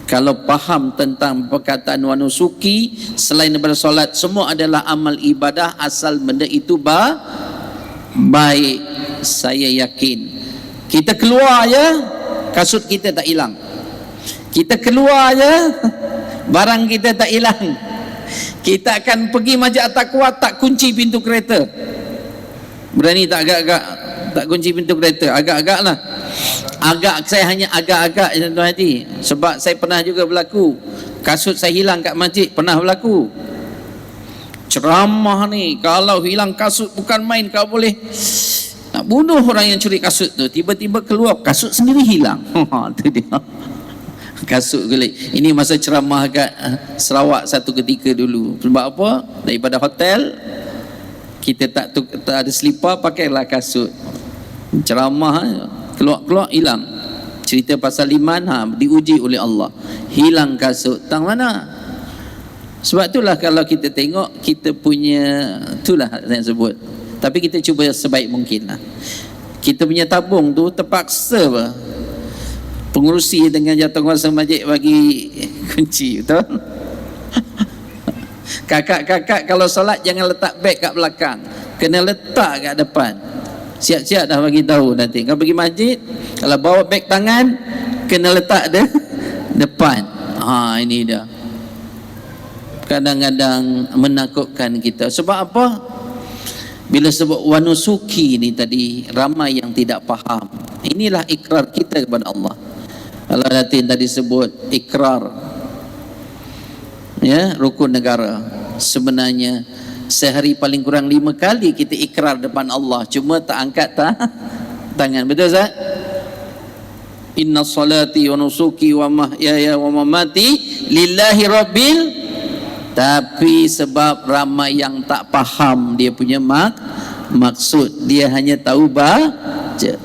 Kalau faham tentang perkataan wanusuki selain daripada solat, semua adalah amal ibadah asal benda itu baik. Saya yakin kita keluar je, kasut kita tak hilang. Kita keluar je, barang kita tak hilang. Kita akan pergi masjid At-Taqwa, tak kunci pintu kereta. Berani tak agak-agak tak kunci pintu kereta? Agak-agak lah. Agak, saya hanya agak-agak tuan hati. Sebab saya pernah juga berlaku, kasut saya hilang kat masjid, pernah berlaku. Ceramah ni, kalau hilang kasut bukan main, kau boleh nak bunuh orang yang curi kasut tu. Tiba-tiba keluar, kasut sendiri hilang. Tu dia. Kasut gelik. Ini masa ceramah kat Sarawak satu ketika dulu. Sebab apa? Daripada hotel, kita tak ada selipar, pakailah kasut. Ceramah, keluar hilang. Cerita pasal iman, diuji oleh Allah, hilang kasut, tang mana? Sebab itulah kalau kita tengok, kita punya, itulah saya sebut, tapi kita cuba sebaik mungkin lah. Kita punya tabung tu terpaksa pengurusi dengan jawatankuasa masjid bagi kunci, betul? Kakak-kakak kalau solat jangan letak beg kat belakang, kena letak kat depan. Siap-siap dah bagi tahu nanti. Kau pergi masjid, kalau bawa beg tangan, kena letak depan. Ini dah. Kadang-kadang menakutkan kita. Sebab apa? Bila sebut wanusuki ni tadi, ramai yang tidak faham. Inilah ikrar kita kepada Allah. Kalau nanti tadi sebut ikrar, ya, rukun negara. Sebenarnya sehari paling kurang 5 kali kita ikrar depan Allah, cuma tak angkat tangan. Betul tak? Inna salati wa nusuki wa mahyaya wa mamati lillahi rabbil. Tapi sebab ramai yang tak faham dia punya maksud, dia hanya tahu baca.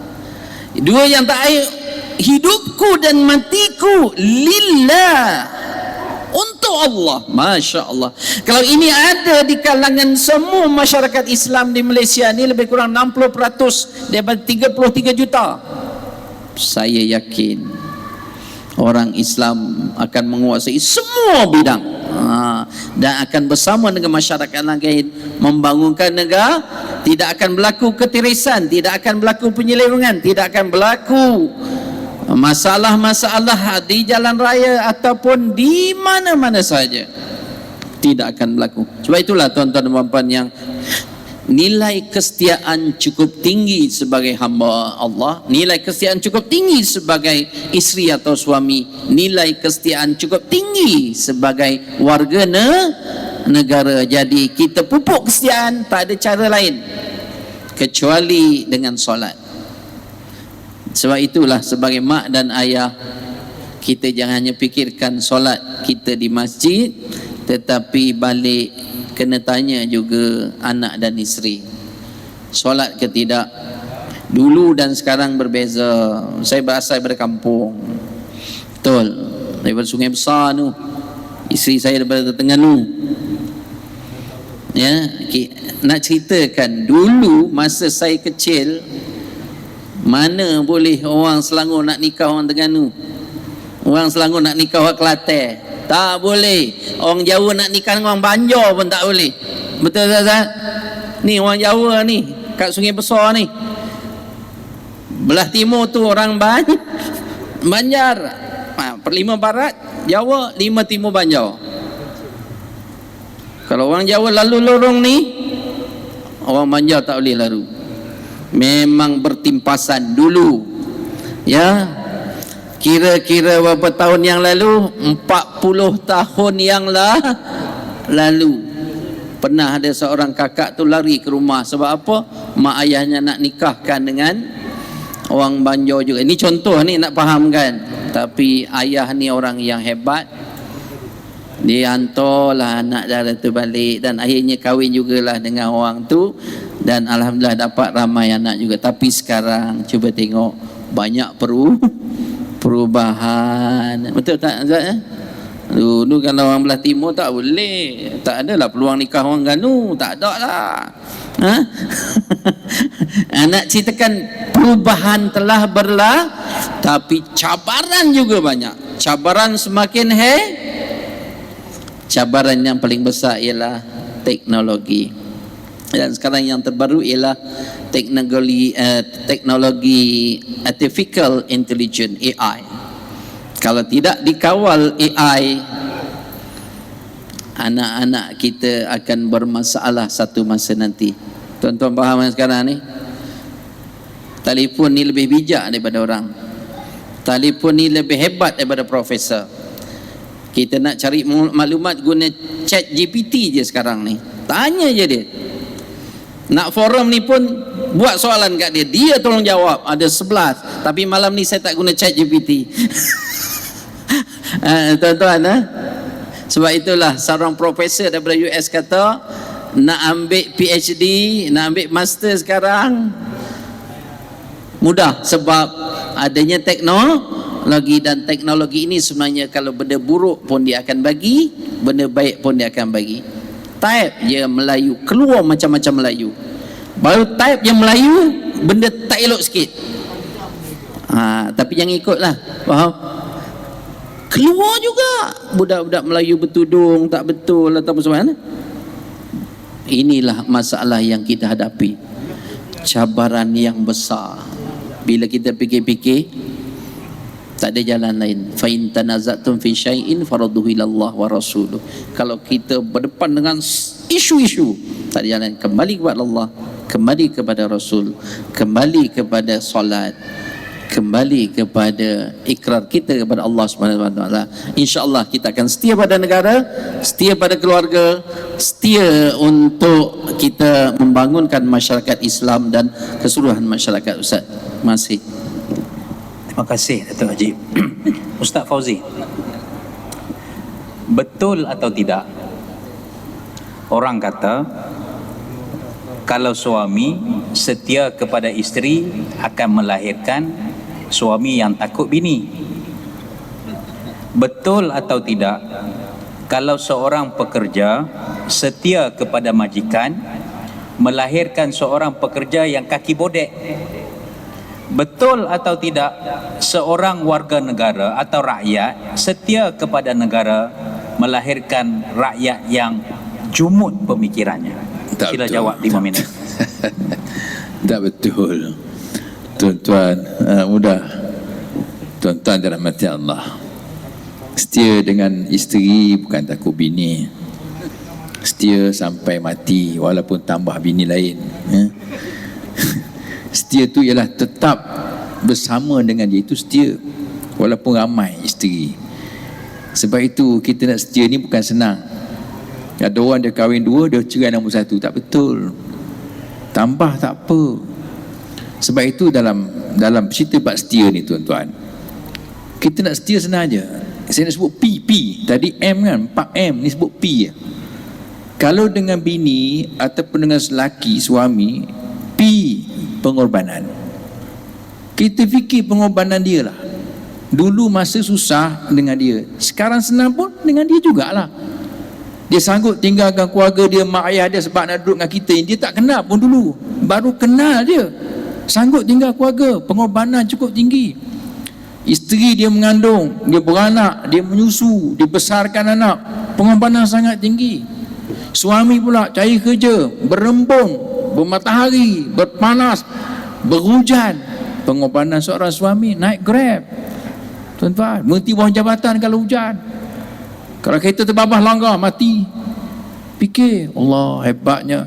Dua yang tak, hidupku dan matiku lillah, untuk Allah. Masya Allah. Kalau ini ada di kalangan semua masyarakat Islam di Malaysia ni, lebih kurang 60% daripada 33 juta, saya yakin orang Islam akan menguasai semua bidang, dan akan bersama dengan masyarakat lain membangunkan negara. Tidak akan berlaku ketirisan, tidak akan berlaku penyelewengan, tidak akan berlaku masalah-masalah di jalan raya ataupun di mana-mana saja, tidak akan berlaku. Sebab itulah tuan-tuan dan puan yang nilai kesetiaan cukup tinggi sebagai hamba Allah, nilai kesetiaan cukup tinggi sebagai isteri atau suami, nilai kesetiaan cukup tinggi sebagai warga negara. Jadi kita pupuk kesetiaan, tak ada cara lain kecuali dengan solat. Sebab itulah sebagai mak dan ayah, kita jangan hanya fikirkan solat kita di masjid, tetapi balik kena tanya juga anak dan isteri, solat ke tidak. Dulu dan sekarang berbeza. Saya berasal daripada kampung, betul, daripada Sungai Besar tu. Isteri saya daripada Terengganu. Ya, nak ceritakan dulu masa saya kecil, mana boleh orang Selangor nak nikah orang Terengganu, orang Selangor nak nikah orang Kelantan, tak boleh. Orang Jawa nak nikah dengan orang Banjar pun tak boleh. Betul tak, Zat? Ni orang Jawa ni kat Sungai Besar ni, belah timur tu orang Banjar, 5 barat Jawa, 5 timur Banjar. Kalau orang Jawa lalu lorong ni, orang Banjar tak boleh lalu. Memang bertimpasan dulu, ya. Kira-kira berapa tahun yang lalu, 40 tahun yang lalu, pernah ada seorang kakak tu lari ke rumah. Sebab apa? Mak ayahnya nak nikahkan dengan orang Banjar juga. Ini contoh ni nak fahamkan. Tapi ayah ni orang yang hebat, dia hantarlah anak dara tu balik, dan akhirnya kahwin jugalah dengan orang tu. dan alhamdulillah dapat ramai anak juga. Tapi sekarang cuba tengok banyak perubahan. Betul tak Azad ya? Dulu kalau orang belah timur tak boleh, tak adalah peluang nikah orang Ganu, tak ada lah. Ha? Nak ceritakan perubahan telah berlaku, tapi cabaran juga banyak. Cabaran semakin cabaran yang paling besar ialah teknologi. Dan sekarang yang terbaru ialah teknologi artificial intelligence, AI. Kalau tidak dikawal AI, anak-anak kita akan bermasalah satu masa nanti. Tuan-tuan faham yang sekarang ni? Telefon ni lebih bijak daripada orang. Telefon ni lebih hebat daripada profesor. Kita nak cari maklumat guna chat GPT je sekarang ni. Tanya je dia. Nak forum ni pun buat soalan kat dia, dia tolong jawab. Ada 11, tapi malam ni saya tak guna chat GPT. Tuan-tuan, sebab itulah seorang profesor daripada US kata, nak ambil PhD, nak ambil master sekarang mudah sebab adanya teknologi. Dan teknologi ini sebenarnya kalau benda buruk pun dia akan bagi, benda baik pun dia akan bagi. Type je Melayu, keluar macam-macam Melayu. Baru type je Melayu, benda tak elok sikit. Tapi jangan ikutlah, faham? Keluar juga budak-budak Melayu bertudung tak betul atau macam mana. Inilah masalah yang kita hadapi, cabaran yang besar. Bila kita fikir-fikir, tak ada jalan lain. Fa in tanaza'tum fi syai'in farudduhu ila Allah wa rasuluh. Kalau kita berdepan dengan isu-isu, tak ada jalan, kembali kepada Allah, kembali kepada Rasul, kembali kepada solat, kembali kepada ikrar kita kepada Allah Subhanahu wa taala. Insya-Allah kita akan setia pada negara, setia pada keluarga, setia untuk kita membangunkan masyarakat Islam dan keseluruhan masyarakat. Ustaz, masih. Terima kasih Datuk Haji. Ustaz Fauzi, betul atau tidak orang kata kalau suami setia kepada isteri akan melahirkan suami yang takut bini? Betul atau tidak kalau seorang pekerja setia kepada majikan melahirkan seorang pekerja yang kaki bodek? Betul atau tidak seorang warga negara atau rakyat setia kepada negara melahirkan rakyat yang jumud pemikirannya? Tak Sila betul. jawab 5 minit. Tak betul. Tuan-tuan, mudah. Tuan-tuan dirahmati Allah. Setia dengan isteri bukan takut bini. Setia sampai mati walaupun tambah bini lain. Setia tu ialah tetap bersama dengan dia, itu setia walaupun ramai isteri. Sebab itu kita nak setia ni bukan senang. Ada orang dia kahwin 2, dia cerai nombor 1, tak betul. Tambah tak apa. Sebab itu dalam cerita bab setia ni tuan-tuan, kita nak setia senang aja. Saya nak sebut P tadi M kan, 4M ni sebut P. Kalau dengan bini ataupun dengan lelaki suami, P, pengorbanan. Kita fikir pengorbanan dia lah. Dulu masa susah dengan dia, sekarang senang pun dengan dia jugalah. Dia sanggup tinggalkan keluarga dia, mak ayah dia sebab nak duduk dengan kita. Dia tak kenal pun dulu, baru kenal dia. Sanggup tinggal keluarga, pengorbanan cukup tinggi. Isteri dia mengandung, dia beranak, dia menyusu, dia besarkan anak, pengorbanan sangat tinggi. Suami pula cari kerja, berembung, bermatahari, berpanas, berhujan. Pengorbanan seorang suami, naik Grab. Tuan-tuan, berhenti bawah jabatan kalau hujan. Kalau kereta terbabas langgar, mati. Fikir, Allah hebatnya.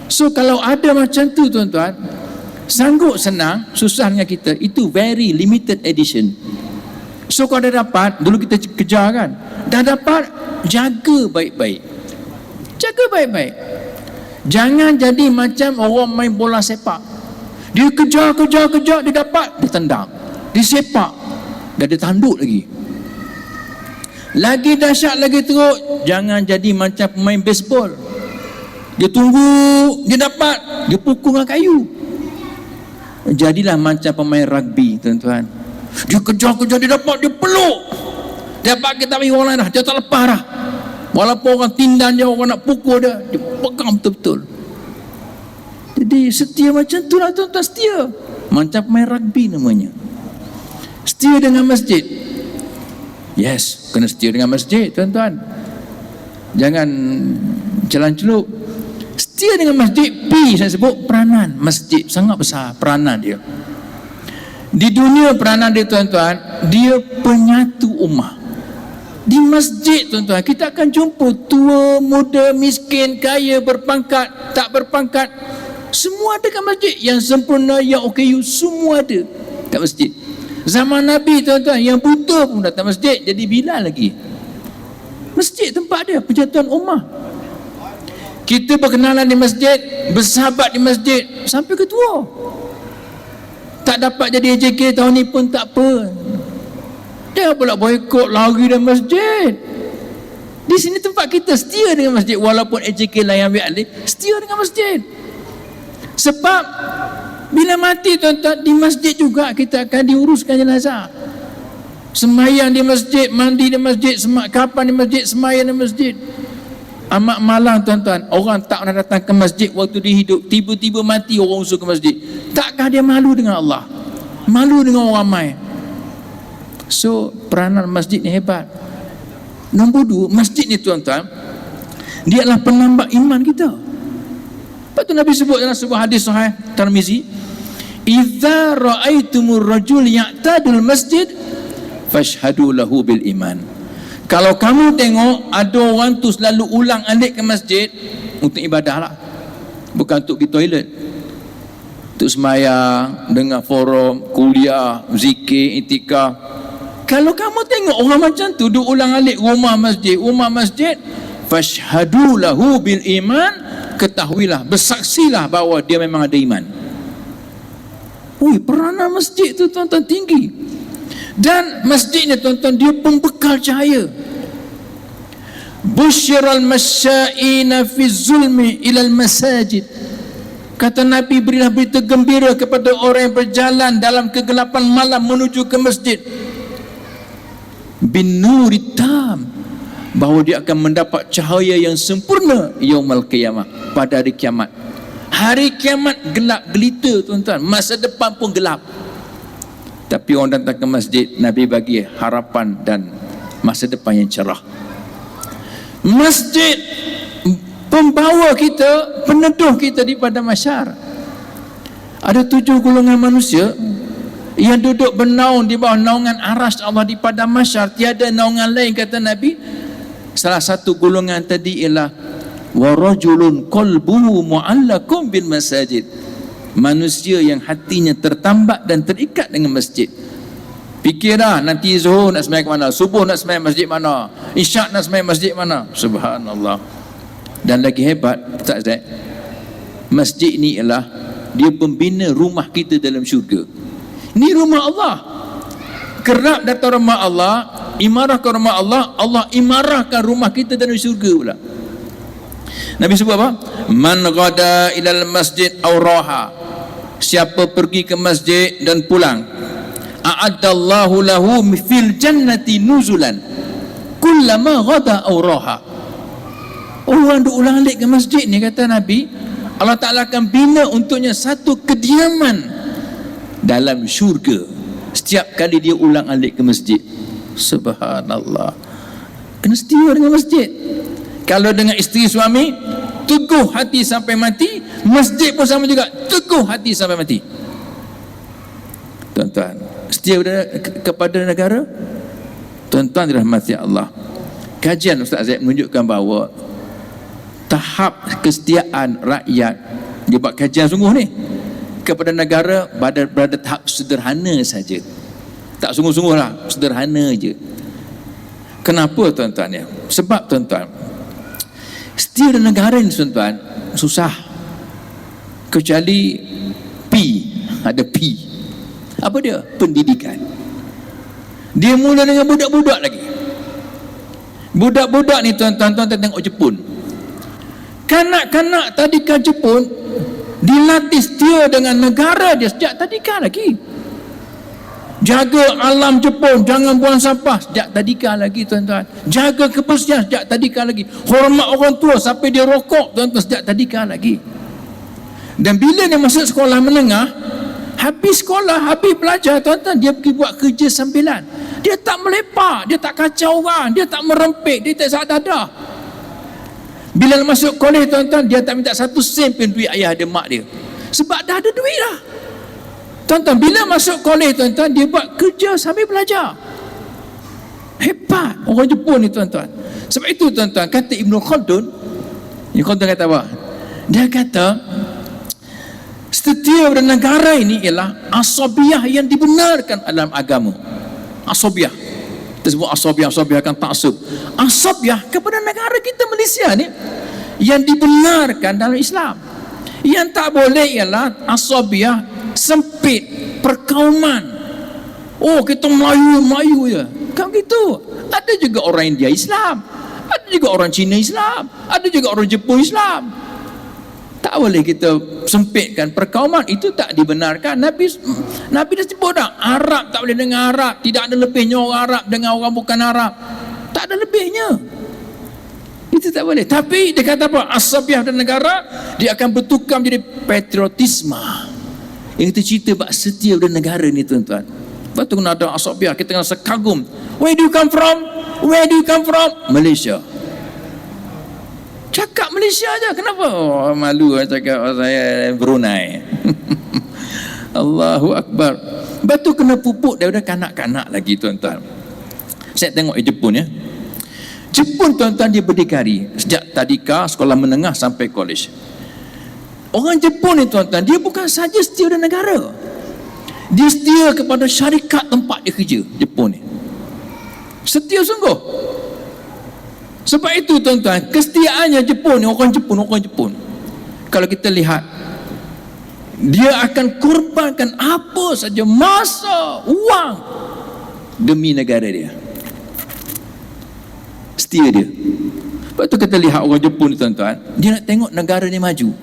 So kalau ada macam tu tuan-tuan, sanggup senang, susah dengan kita, itu very limited edition. So kalau dah dapat, dulu kita kejar kan, dah dapat, jaga baik-baik. Jaga baik-baik. Jangan jadi macam orang main bola sepak. Dia kejar, dia dapat, dia tendang. Dia sepak, dah dia tanduk lagi. Lagi dahsyat lagi teruk, jangan jadi macam pemain baseball. Dia tunggu, dia dapat, dia pukul dengan kayu. Jadilah macam pemain rugby, tuan-tuan. Dia kejar-kejar, dia dapat, dia peluk. Dia dapat, kita bagi orang lain dah, dia tak lepas dah. Walaupun orang tindan dia, orang nak pukul dia, dia pegang betul-betul. Jadi setia macam tu lah, tuan-tuan, setia. Macam pemain rugby namanya. Setia dengan masjid. Yes, kena setia dengan masjid, tuan-tuan. Jangan celan-celup. Setia dengan masjid. P saya sebut peranan masjid sangat besar, peranan dia di dunia. Peranan dia, tuan-tuan, dia penyatu ummah. Di masjid, tuan-tuan, kita akan jumpa tua, muda, miskin, kaya, berpangkat, tak berpangkat, semua ada kat masjid. Yang sempurna, yang OKU, semua ada kat masjid. Zaman Nabi, tuan-tuan, yang buta pun datang masjid, jadi Bilal lagi. Masjid tempat dia penyatuan ummah. Kita berkenalan di masjid, bersahabat di masjid sampai ke tua. Tak dapat jadi AJK tahun ni pun tak apa. Dia pula boykot, lari dari masjid. Di sini tempat kita, setia dengan masjid. Walaupun AJK lah yang ambil alih, setia dengan masjid. Sebab bila mati, tuan-tuan, di masjid juga kita akan diuruskan jenazah. Semayang di masjid, mandi di masjid, kapan di masjid, semayang di masjid. Amat malang, tuan-tuan, orang tak pernah datang ke masjid waktu dia hidup, tiba-tiba mati orang usul ke masjid. Takkah dia malu dengan Allah, malu dengan orang ramai? So peranan masjid ni hebat. Nombor 2, masjid ni, tuan-tuan, dia adalah penambah iman kita. Lepas tu Nabi sebut dalam sebuah hadis sahih Tirmizi, idza ra'aitumur rajul ya'tadul masjid fashhadu lahu bil iman. Kalau kamu tengok ada orang tu selalu ulang alik ke masjid untuk ibadah lah, bukan untuk pergi toilet, untuk semayang, dengar forum, kuliah, zikir, itikaf. Kalau kamu tengok orang macam tu duk ulang alik rumah masjid, fashhadu lahu bil iman, ketahuilah, bersaksilah bahawa dia memang ada iman. Ui, peranan masjid tu, tuan-tuan, tinggi. Dan masjid ni, tuan-tuan, dia pembekal cahaya. Busyiral masya'ina fi zulmi ilal masajid. Kata Nabi, berilah berita gembira kepada orang yang berjalan dalam kegelapan malam menuju ke masjid, bin nuri tam, bahawa dia akan mendapat cahaya yang sempurna yaumul qiyamah, pada hari kiamat. Hari kiamat gelap gelita, tuan-tuan, masa depan pun gelap. Tapi orang datang ke masjid, Nabi bagi harapan dan masa depan yang cerah. Masjid pembawa kita, peneduh kita di pada mahsyar. Ada 7 golongan manusia yang duduk bernaung di bawah naungan arasy Allah di pada mahsyar. Tiada naungan lain, kata Nabi. Salah satu golongan tadi ialah warajulun qalbuhu mu'allaqun bil masajid, manusia yang hatinya tertambak dan terikat dengan masjid. Fikir dah, nanti zuhur nak sembahyang ke mana, subuh nak sembahyang masjid mana, isyak nak sembahyang masjid mana. Subhanallah. Dan lagi hebat, Ustaz Zaid, masjid ni ialah dia pembina rumah kita dalam syurga. Ni rumah Allah. Kerap datang rumah Allah, imarahkan rumah Allah, Allah imarahkan rumah kita dalam syurga pula. Nabi sebut apa? Man ghada ilal masjid aw raha, siapa pergi ke masjid dan pulang, a'addallahu lahu fil jannati nuzulan kullama ghada aw raha. Orang duk ulang alik ke masjid ni, kata Nabi, Allah Ta'ala akan bina untuknya satu kediaman dalam syurga setiap kali dia ulang alik ke masjid. Subhanallah. Kena setia dengan masjid. Kalau dengan isteri suami, teguh hati sampai mati. Masjid pun sama juga, teguh hati sampai mati. Tuan-tuan, setia kepada negara, tuan-tuan dirahmati Allah. Kajian Ustaz Zaid menunjukkan bahawa tahap kesetiaan rakyat, dia buat kajian sungguh ni, kepada negara berada tahap sederhana saja. Tak sungguh-sungguh lah, sederhana je. Kenapa, tuan-tuan ya? Sebab, tuan-tuan, setia dengan negara ni, tuan-tuan, susah. Kecuali P, ada P. Apa dia? Pendidikan. Dia mula dengan budak-budak lagi. Budak-budak ni, tuan-tuan, tuan-tuan tengok Jepun. Kanak-kanak tadika Jepun dilatih setia dengan negara dia sejak tadika lagi. Jaga alam Jepun, jangan buang sampah sejak tadika lagi tuan-tuan. Jaga kebersihan sejak tadika lagi. Hormat orang tua sampai dia rokok tuan-tuan sejak tadika lagi. Dan bila dia masuk sekolah menengah, habis sekolah, habis belajar tuan-tuan, dia pergi buat kerja sambilan. Dia tak melepak, dia tak kacau orang, dia tak merempik, dia tak sakit dadah. Bila masuk kolej tuan-tuan, dia tak minta 1 sen pun duit ayah dia mak dia, sebab dah ada duit dah. Tuan-tuan, bila masuk kolej tuan-tuan, dia buat kerja sambil belajar. Hebat orang Jepun ni tuan-tuan. Sebab itu tuan-tuan, kata Ibn Khaldun, Ibn Khaldun kata apa? Dia kata setia pada negara ini ialah asabiyah yang dibenarkan dalam agama. Asabiyah, kita sebut asabiyah akan taksub. Asabiyah kepada negara kita Malaysia ni yang dibenarkan dalam Islam. Yang tak boleh ialah asabiyah sempit, perkauman. Oh, kita Melayu je, kan gitu. Ada juga orang India Islam, ada juga orang Cina Islam, ada juga orang Jepun Islam. Tak boleh kita sempitkan perkauman, itu tak dibenarkan. Nabi dah sebut dah, Arab tak boleh dengan Arab, tidak ada lebihnya orang Arab dengan orang bukan Arab, tak ada lebihnya. Itu tak boleh. Tapi dia kata apa? Asabiyah dan negara, dia akan bertukar menjadi patriotisme. Yang kita cerita bab setia dan negara ni tuan-tuan. Lepas tu kena ada asabiyah, kita kena sekagum. Where do you come from? Where do you come from? Malaysia. Cakap Malaysia aja. Kenapa? Oh, malu cakap saya Brunei. Allahu Akbar. Lepas tu kena pupuk daripada kanak-kanak lagi tuan-tuan. Saya tengok Jepun ya. Jepun tuan-tuan, dia berdikari sejak tadika, sekolah menengah sampai kolej. Orang Jepun ni tuan-tuan, dia bukan saja setia dengan negara, dia setia kepada syarikat tempat dia kerja. Jepun ni setia sungguh. Sebab itu tuan-tuan, kesetiaannya Jepun ni, orang Jepun, kalau kita lihat, dia akan korbankan apa saja, masa, wang, demi negara dia. Setia dia. Sebab tu kita lihat orang Jepun ni tuan-tuan, dia nak tengok negara dia maju.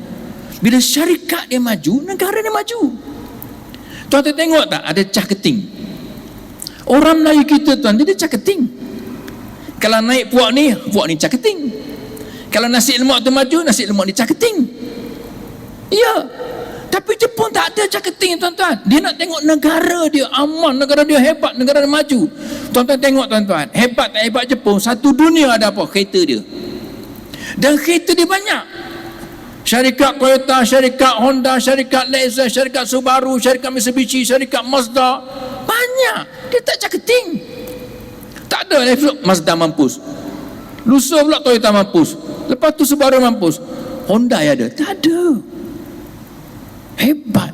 Bila syarikat dia maju, negara dia maju. Tuan-tuan tengok tak, ada cah keting. Orang Melayu kita tuan, dia cah keting. Kalau naik puak ni cah keting. Kalau nasi lemak tu maju, nasi lemak ni cah keting. Ya. Tapi Jepun tak ada cah keting tuan-tuan. Dia nak tengok negara dia aman, negara dia hebat, negara dia maju. Tuan-tuan tengok tuan-tuan, hebat tak hebat Jepun, satu dunia ada apa? Kereta dia. Dan kereta dia banyak. Syarikat Toyota, syarikat Honda, syarikat Lexus, syarikat Subaru, syarikat Mitsubishi, syarikat Mazda. Banyak. Dia tak cah keting. Tak ada esok Mazda mampus, lusa pula Toyota mampus, lepas tu Subaru mampus, Honda ya ada. Tak ada. Hebat.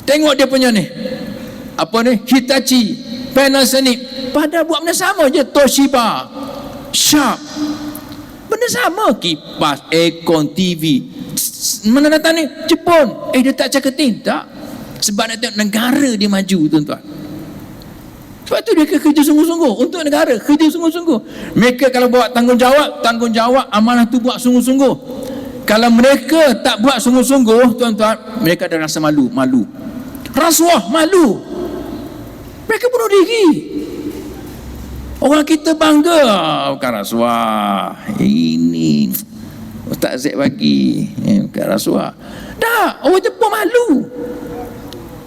Tengok dia punya ni, apa ni, Hitachi, Panasonic, pada buat benda sama je. Toshiba, Sharp, benda sama. Kipas, aircon, TV, mana datang ni? Jepun. Dia tak caketing. Tak. Sebab nak tengok negara dia maju tuan-tuan. Sebab tu dia kerja sungguh-sungguh untuk negara, kerja sungguh-sungguh. Mereka kalau buat tanggungjawab, amanah tu buat sungguh-sungguh. Kalau mereka tak buat sungguh-sungguh tuan-tuan, mereka ada rasa malu. Rasuah, malu. Mereka bunuh diri. Orang kita bangga, bukan rasuah, ini Ustaz Zaid bagi, bukan rasuah. Dah, orang Jepun malu.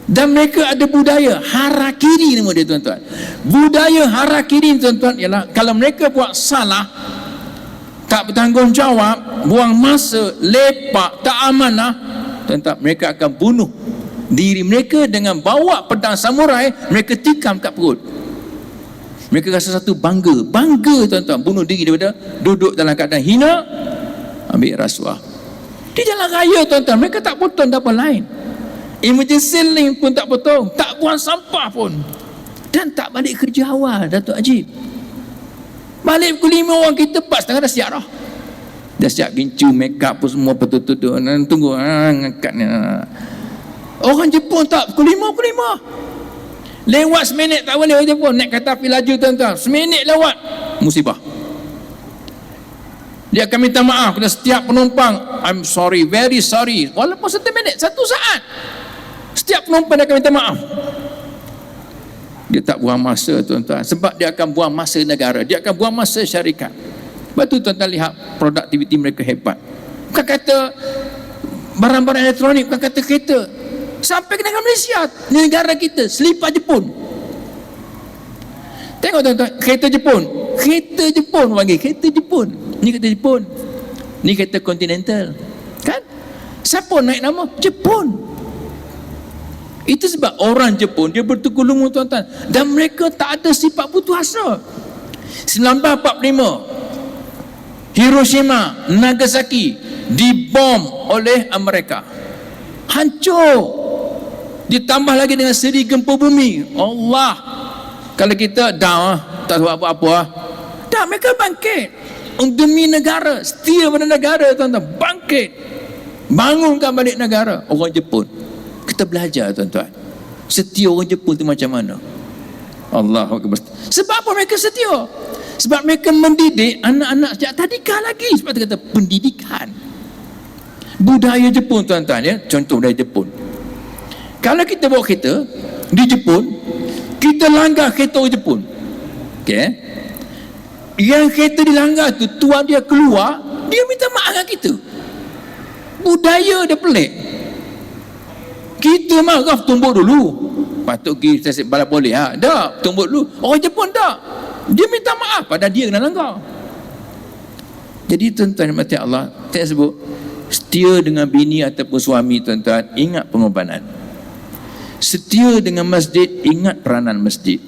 Dan mereka ada budaya harakiri nama dia tuan-tuan. Budaya harakiri tuan-tuan ialah kalau mereka buat salah, tak bertanggungjawab, buang masa, lepak, tak amanah, tuan-tuan, mereka akan bunuh diri mereka dengan bawa pedang samurai, mereka tikam kat perut. Mereka rasa satu bangga tuan-tuan, bunuh diri daripada duduk dalam keadaan hina, ambil rasuah. Di jalan raya tuan-tuan, mereka tak potong apa lain. Emergency link pun tak potong, tak buang sampah pun, dan tak balik kerja awal. Datuk Ajib balik pukul 5, orang kita 4:30 dah siap dah. Dah siap gincu, make up pun semua betul-betul. Tunggu ngangkat ni. Orang Jepun tak, pukul 5 lewat seminit tak boleh. Orang Jepun naik kereta api laju tuan-tuan, seminit lewat musibah. Dia akan minta maaf kepada setiap penumpang. I'm sorry, very sorry. Walaupun 1 minit, 1 saat. Setiap penumpang dia akan minta maaf. Dia tak buang masa, tuan-tuan. Sebab dia akan buang masa negara. Dia akan buang masa syarikat. Sebab tu tuan-tuan lihat produktiviti mereka hebat. Bukan kata barang-barang elektronik, bukan kata kereta. Sampai ke negara Malaysia, negara kita, selipar Jepun. Tengok tuan-tuan, kereta Jepun. Kereta Jepun panggil, kereta Jepun. Ni kereta Jepun. Ni kereta Continental. Kan? Siapa naik nama? Jepun. Itu sebab orang Jepun dia bertukar-lumur, tuan-tuan. Dan mereka tak ada sifat putus asa. 1945 Hiroshima, Nagasaki dibom oleh Amerika. Hancur. Ditambah lagi dengan seri gempa bumi. Allah. Kalau kita dah tak buat apa-apa, dah mereka bangkit demi negara, setia pada negara, tuan-tuan. Bangkit, bangunkan balik negara. Orang Jepun, kita belajar, tuan-tuan, setia orang Jepun tu macam mana. Allahu Akbar. Sebab apa mereka setia? Sebab mereka mendidik anak-anak sejak tadika lagi. Sebab tu kata pendidikan. Budaya Jepun, tuan-tuan, ya, contoh budaya Jepun. Kalau kita bawa kereta di Jepun, kita langgar kereta orang Jepun, okay? Yang kereta dilanggar tu, tuan dia keluar, dia minta maaf dengan kita. Budaya dia pelik. Kita marah, tumbuk dulu. Patut pergi stesen balap boleh, dah, tumbuk dulu. Orang Jepun tak, dia minta maaf padahal dia kena langgar. Jadi tuan-tuan mati Allah, saya sebut setia dengan bini ataupun suami, tuan-tuan, ingat pengorbanan. Setia dengan masjid, ingat peranan masjid.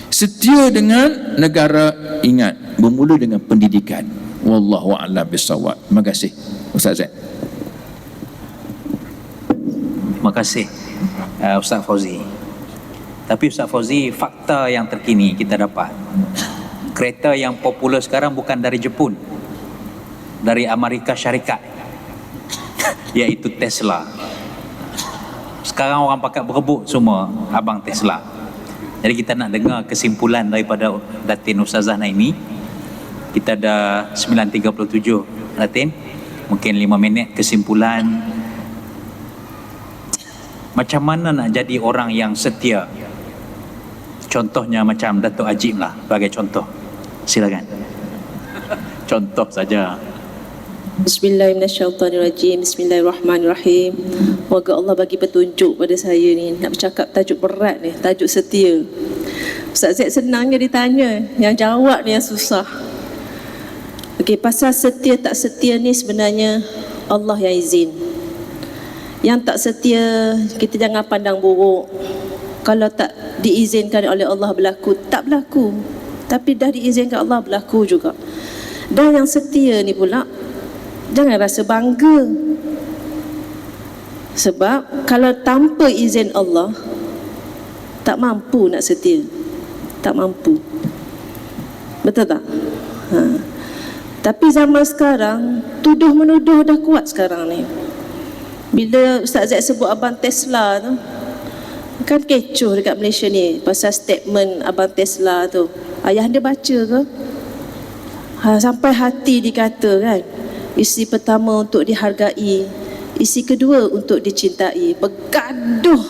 Setia dengan negara, ingat bermula dengan pendidikan. Wallahu a'lam bissawab. Terima kasih Ustaz Zaid. Terima kasih Ustaz Fauzi. Tapi Ustaz Fauzi, fakta yang terkini kita dapat, kereta yang popular sekarang bukan dari Jepun, dari Amerika Syarikat, iaitu Tesla. Sekarang orang pakai berebut semua abang Tesla. Jadi kita nak dengar kesimpulan daripada Datin Ustazah Naimi. Kita ada 9.37 Datin, mungkin 5 minit kesimpulan. Macam mana nak jadi orang yang setia? Contohnya macam Datuk Ajib lah, sebagai contoh. Silakan. Contoh saja. Bismillahirrahmanirrahim. Bismillahirrahmanirrahim. Moga Allah bagi petunjuk pada saya ni. Nak bercakap tajuk berat ni, tajuk setia. Ustaz Zaid senangnya ditanya, yang jawab ni yang susah. Okey, pasal setia tak setia ni sebenarnya Allah yang izin. Yang tak setia, kita jangan pandang buruk. Kalau tak diizinkan oleh Allah berlaku, tak berlaku. Tapi dah diizinkan Allah, berlaku juga. Dan yang setia ni pula, jangan rasa bangga. Sebab kalau tanpa izin Allah, tak mampu nak setia. Tak mampu. Betul tak? Tapi zaman sekarang, tuduh menuduh dah kuat sekarang ni. Bila Ustaz Zaid sebut abang Tesla tu, kan kecoh dekat Malaysia ni pasal statement abang Tesla tu. Ayah dia baca ke? Sampai hati dikata kan, isteri pertama untuk dihargai, isteri kedua untuk dicintai. Bergaduh.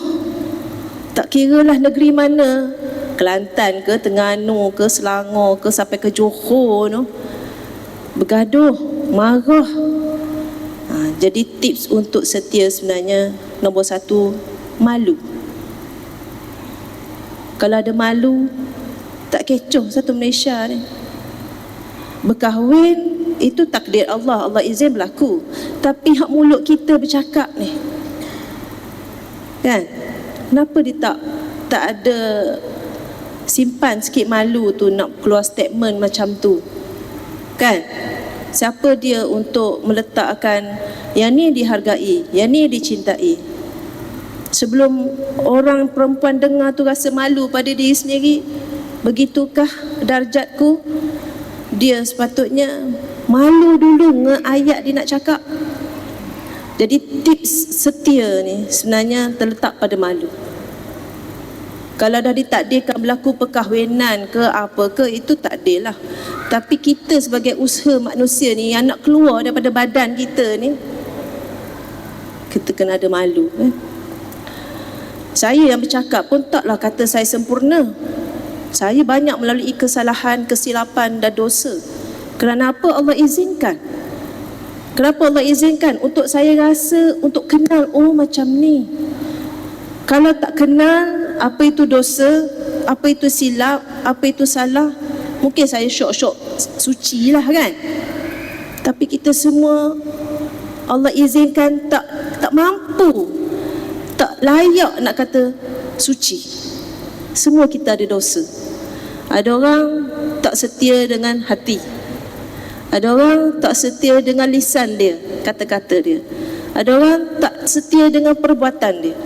Tak kiralah negeri mana, Kelantan ke, Terengganu ke, Selangor ke, sampai ke Johor tu, bergaduh, marah. Jadi tips untuk setia sebenarnya, nombor 1, malu. Kalau ada malu, tak kecoh satu Malaysia ni. Berkahwin itu takdir Allah, Allah izin berlaku. Tapi hak mulut kita bercakap ni, kan, kenapa dia tak ada simpan sikit malu tu nak keluar statement macam tu, kan? Siapa dia untuk meletakkan yang ni dihargai, yang ni dicintai? Sebelum orang perempuan dengar tu rasa malu pada diri sendiri, begitukah darjatku? Dia sepatutnya malu dulu dengan ayat dia nak cakap. Jadi tips setia ni sebenarnya terletak pada malu. Kalau dah ditakdirkan berlaku perkahwinan ke apa ke, itu takdir lah. Tapi kita sebagai usaha manusia ni, yang nak keluar daripada badan kita ni, kita kena ada malu. Saya yang bercakap pun taklah kata saya sempurna. Saya banyak melalui kesalahan, kesilapan dan dosa. Kerana apa Allah izinkan? Kenapa Allah izinkan? Untuk saya rasa, untuk kenal, oh macam ni. Kalau tak kenal apa itu dosa, apa itu silap, apa itu salah, mungkin saya syok-syok suci lah kan. Tapi kita semua Allah izinkan tak mampu, tak layak nak kata suci. Semua kita ada dosa. Ada orang tak setia dengan hati. Ada orang tak setia dengan lisan dia, kata-kata dia. Ada orang tak setia dengan perbuatan dia.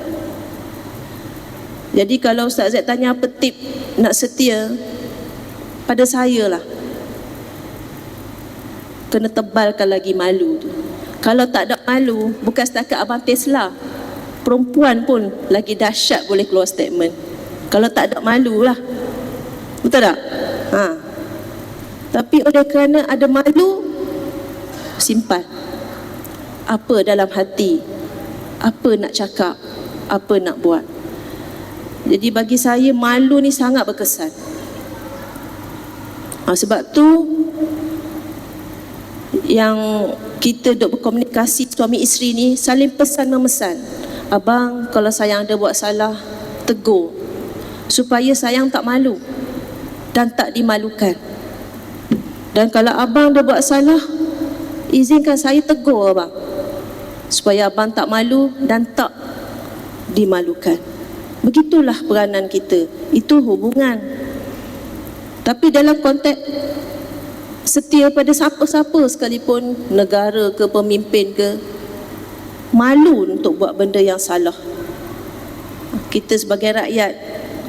Jadi kalau Ustaz Zaid tanya apa tip nak setia, pada saya lah, kena tebalkan lagi malu tu. Kalau tak ada malu, bukan setakat Abang Tesla, perempuan pun lagi dahsyat boleh keluar statement. Kalau tak ada malu lah, betul tak? Tapi oleh kerana ada malu, simpan apa dalam hati, apa nak cakap, apa nak buat. Jadi bagi saya malu ni sangat berkesan. Sebab tu yang kita duk berkomunikasi suami isteri ni saling pesan memesan. Abang kalau sayang ada buat salah, tegur, supaya sayang tak malu dan tak dimalukan. Dan kalau abang dah buat salah, izinkan saya tegur abang, supaya abang tak malu dan tak dimalukan. Begitulah peranan kita. Itu hubungan. Tapi dalam konteks setia pada siapa-siapa sekalipun, negara ke, pemimpin ke, malu untuk buat benda yang salah. Kita sebagai rakyat,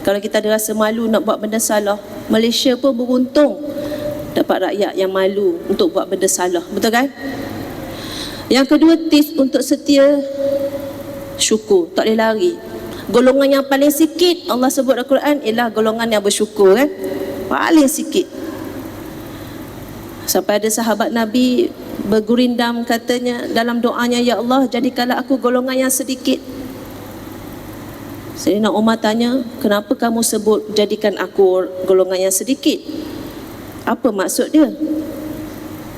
kalau kita ada rasa malu nak buat benda salah, Malaysia pun beruntung dapat rakyat yang malu untuk buat benda salah. Betul kan? Yang kedua, tips untuk setia, syukur. Tak boleh lari. Golongan yang paling sikit Allah sebut dalam Quran ialah golongan yang bersyukur kan? Paling sikit. Sampai ada sahabat Nabi bergurindam katanya dalam doanya, ya Allah jadikanlah aku golongan yang sedikit. Sayyidina Umar tanya, kenapa kamu sebut jadikan aku golongan yang sedikit? Apa maksud dia?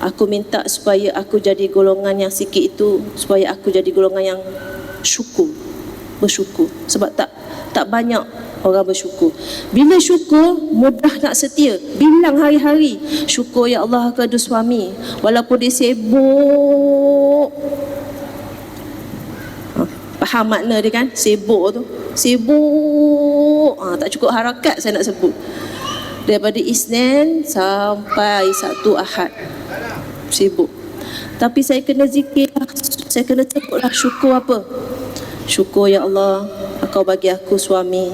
Aku minta supaya aku jadi golongan yang sikit itu, supaya aku jadi golongan yang syukur, bersyukur. Sebab tak banyak orang bersyukur. Bila syukur, mudah nak setia. Bilang hari-hari, syukur ya Allah aku ada suami, walaupun dia sibuk. Faham makna dia kan? Sibuk tu, sibuk, tak cukup harakat saya nak sebut. Daripada Isnin sampai Sabtu Ahad sibuk. Tapi saya kena zikir, saya kena sebutlah syukur apa? Syukur ya Allah, Engkau bagi aku suami,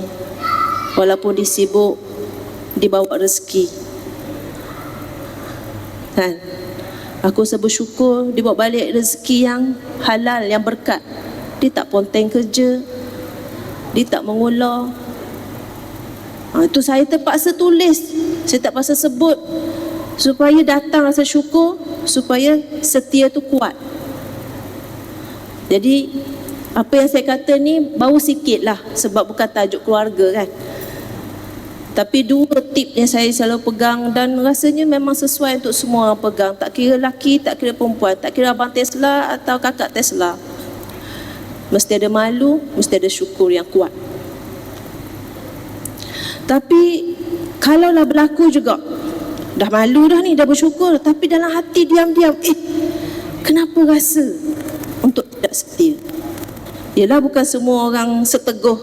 walaupun dia sibuk, dibawa rezeki kan? Aku bersyukur dibawa balik rezeki yang halal, yang berkat. Dia tak ponteng kerja, dia tak mengular. Itu saya terpaksa tulis, saya tak paksa sebut, supaya datang rasa syukur, supaya setia tu kuat. Jadi apa yang saya kata ni bau sikit lah, sebab bukan tajuk keluarga kan. Tapi dua tip yang saya selalu pegang dan rasanya memang sesuai untuk semua orang pegang. Tak kira lelaki, tak kira perempuan, tak kira abang Tesla atau kakak Tesla. Mesti ada malu, mesti ada syukur yang kuat. Tapi kalaulah berlaku juga, dah malu dah ni, dah bersyukur, tapi dalam hati diam-diam, kenapa rasa untuk tidak setia? Yelah, bukan semua orang seteguh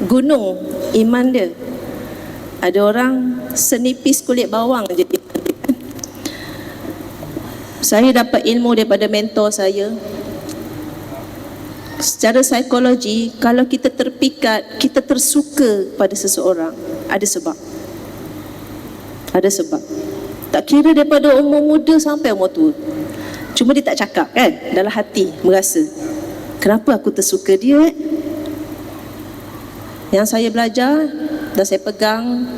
gunung iman dia. Ada orang senipis kulit bawang je. Saya dapat ilmu daripada mentor saya. Secara psikologi, kalau kita terpikat, kita tersuka pada seseorang, ada sebab. Ada sebab. Tak kira daripada umur muda sampai umur tua. Cuma dia tak cakap kan, dalam hati merasa, kenapa aku tersuka dia? Yang saya belajar dan saya pegang,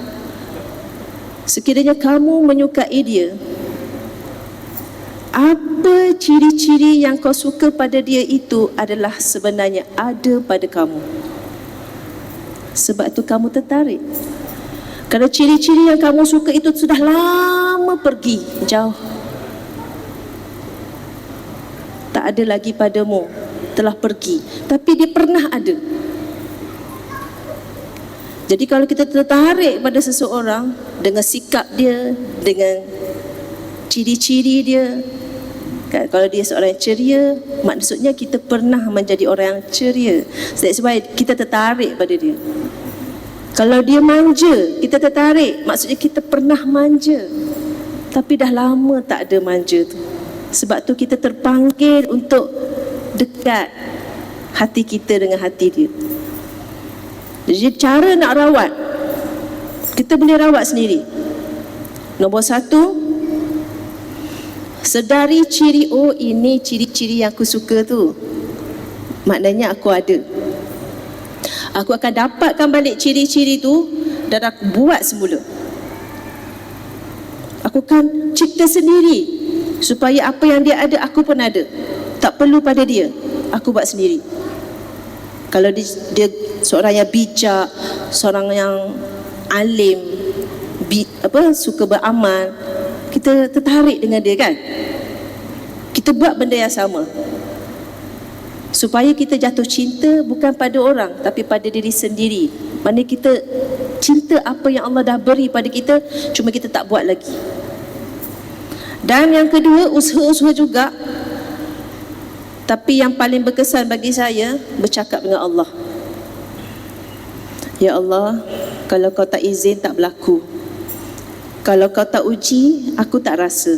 sekiranya kamu menyukai dia, apa ciri-ciri yang kau suka pada dia itu adalah sebenarnya ada pada kamu. Sebab tu kamu tertarik. Kalau ciri-ciri yang kamu suka itu sudah lama pergi jauh, tak ada lagi padamu, telah pergi, tapi dia pernah ada. Jadi kalau kita tertarik pada seseorang dengan sikap dia, dengan ciri-ciri dia, kan, kalau dia seorang yang ceria, maksudnya kita pernah menjadi orang yang ceria. That's why kita tertarik pada dia. Kalau dia manja, kita tertarik, maksudnya kita pernah manja, tapi dah lama tak ada manja tu. Sebab tu kita terpanggil untuk dekat hati kita dengan hati dia. Jadi cara nak rawat, kita boleh rawat sendiri. Nombor 1, sedari ciri, oh ini ciri-ciri yang aku suka tu, maknanya aku ada. Aku akan dapatkan balik ciri-ciri tu dan aku buat semula. Aku akan cipta sendiri supaya apa yang dia ada, aku pun ada. Tak perlu pada dia, aku buat sendiri. Kalau dia seorang yang bijak, seorang yang alim, suka beramal, kita tertarik dengan dia, kan? Kita buat benda yang sama supaya kita jatuh cinta bukan pada orang tapi pada diri sendiri. Maksudnya kita cinta apa yang Allah dah beri pada kita, cuma kita tak buat lagi. Dan yang kedua, usaha-usaha juga. Tapi yang paling berkesan bagi saya, bercakap dengan Allah. Ya Allah, kalau kau tak izin, tak berlaku. Kalau kau tak uji, aku tak rasa.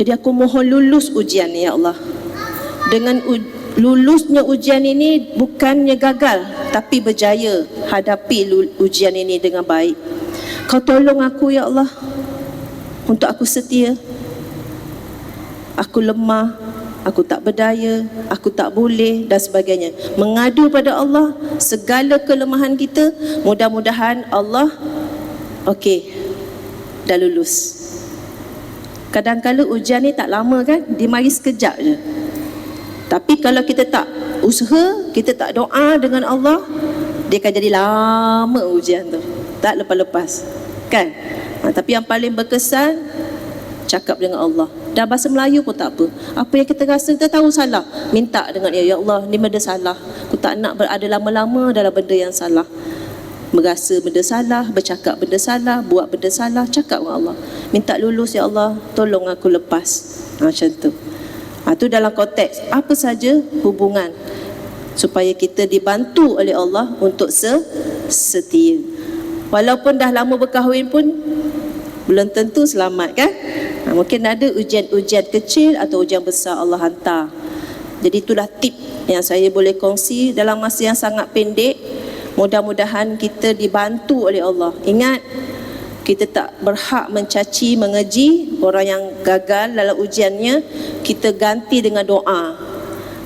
Jadi aku mohon lulus ujian ni, ya Allah. Dengan lulusnya ujian ini, bukannya gagal, tapi berjaya hadapi ujian ini dengan baik. Kau tolong aku, ya Allah, untuk aku setia. Aku lemah, aku tak berdaya, aku tak boleh dan sebagainya. Mengadu pada Allah segala kelemahan kita. Mudah-mudahan Allah, okey, dah lulus. Kadang-kadang ujian ni tak lama, kan? Dia mari sekejap je. Tapi kalau kita tak usaha, kita tak doa dengan Allah, dia akan jadi lama ujian tu, tak lepas-lepas, kan? Tapi yang paling berkesan, cakap dengan Allah. Dan bahasa Melayu pun tak apa. Apa yang kita rasa, kita tahu salah, minta dengan dia, ya Allah, ni benda salah, aku tak nak berada lama-lama dalam benda yang salah. Merasa benda salah, bercakap benda salah, buat benda salah, cakap dengan Allah, minta lulus, ya Allah, tolong aku lepas. Macam tu. Itu dalam konteks apa saja hubungan, supaya kita dibantu oleh Allah untuk setia. Walaupun dah lama berkahwin pun belum tentu selamat, kan? Mungkin ada ujian-ujian kecil atau ujian besar Allah hantar. Jadi itulah tip yang saya boleh kongsi dalam masa yang sangat pendek. Mudah-mudahan kita dibantu oleh Allah. Ingat, kita tak berhak mencaci, mengeji orang yang gagal dalam ujiannya. Kita ganti dengan doa,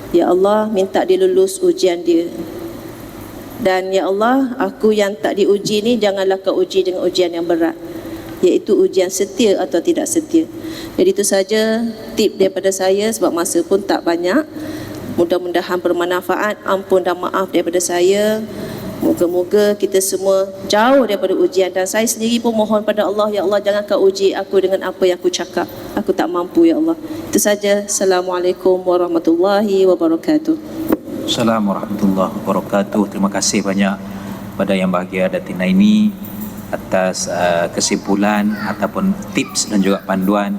ya Allah, minta dia lulus ujian dia. Dan ya Allah, aku yang tak diuji ni, janganlah kau uji dengan ujian yang berat, iaitu ujian setia atau tidak setia. Jadi itu saja tip daripada saya, sebab masa pun tak banyak. Mudah-mudahan bermanfaat. Ampun dan maaf daripada saya. Moga-moga kita semua jauh daripada ujian. Dan saya sendiri pun mohon pada Allah, ya Allah, jangan kau uji aku dengan apa yang aku cakap. Aku tak mampu, ya Allah. Itu saja. Assalamualaikum warahmatullahi wabarakatuh. Assalamualaikum warahmatullahi wabarakatuh. Terima kasih banyak pada yang bahagia Datina ini atas kesimpulan ataupun tips dan juga panduan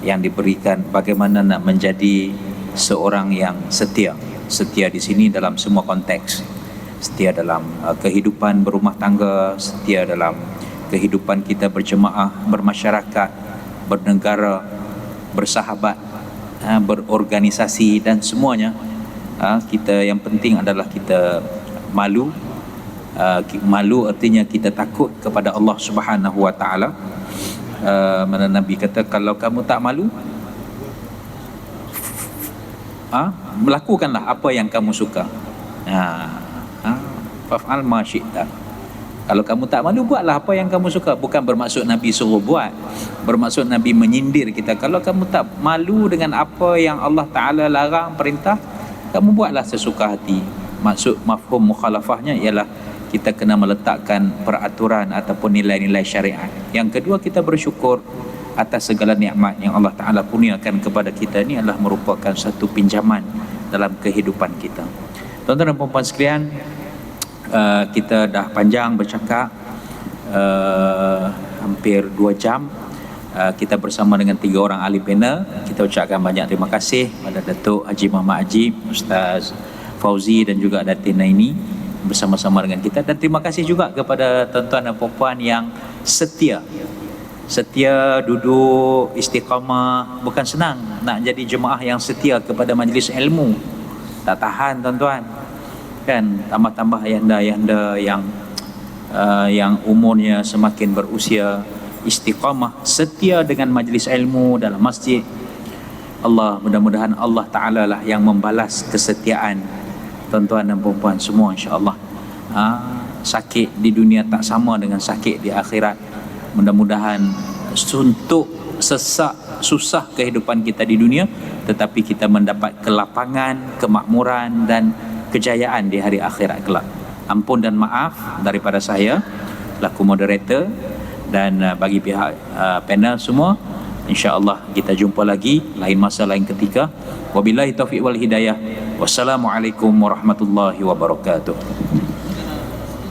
yang diberikan bagaimana nak menjadi seorang yang setia. Setia di sini dalam semua konteks. Setia dalam kehidupan berumah tangga, setia dalam kehidupan kita berjemaah, bermasyarakat, bernegara, bersahabat, berorganisasi dan semuanya. Kita yang penting adalah kita malu. Malu artinya kita takut kepada Allah Subhanahu wa taala. Mana Nabi kata, kalau kamu tak malu, melakukanlah apa yang kamu suka. faf'al ma syi'ta. Kalau kamu tak malu, buatlah apa yang kamu suka. Bukan bermaksud Nabi suruh buat, bermaksud Nabi menyindir kita. Kalau kamu tak malu dengan apa yang Allah Ta'ala larang, perintah, kamu buatlah sesuka hati. Maksud mafhum mukhalafahnya ialah kita kena meletakkan peraturan ataupun nilai-nilai syariat. Yang kedua, kita bersyukur atas segala nikmat yang Allah Ta'ala kurniakan kepada kita. Ini adalah merupakan satu pinjaman dalam kehidupan kita. Tuan-tuan dan puan-puan sekalian, kita dah panjang bercakap, hampir 2 jam. Kita bersama dengan 3 orang ahli panel. Kita ucapkan banyak terima kasih pada Datuk Haji Muhammad Ajib, Ustaz Fauzi dan juga Datin Naini bersama-sama dengan kita. Dan terima kasih juga kepada tuan-tuan dan puan-puan yang setia duduk istiqamah. Bukan senang nak jadi jemaah yang setia kepada majlis ilmu. Tak tahan tuan-tuan, kan? Tambah-tambah ayahanda yang umurnya semakin berusia, istiqamah setia dengan majlis ilmu dalam masjid. Allah, mudah-mudahan Allah Ta'ala lah yang membalas kesetiaan tuan-tuan dan perempuan semua, insya-Allah. Sakit di dunia tak sama dengan sakit di akhirat. Mudah-mudahan suntuk, sesak, susah kehidupan kita di dunia, tetapi kita mendapat kelapangan, kemakmuran dan kejayaan di hari akhirat kelak. Ampun dan maaf daripada saya laku moderator dan bagi pihak panel semua. InsyaAllah kita jumpa lagi lain masa, lain ketika. Wabillahi taufiq wal hidayah. Wassalamualaikum warahmatullahi wabarakatuh.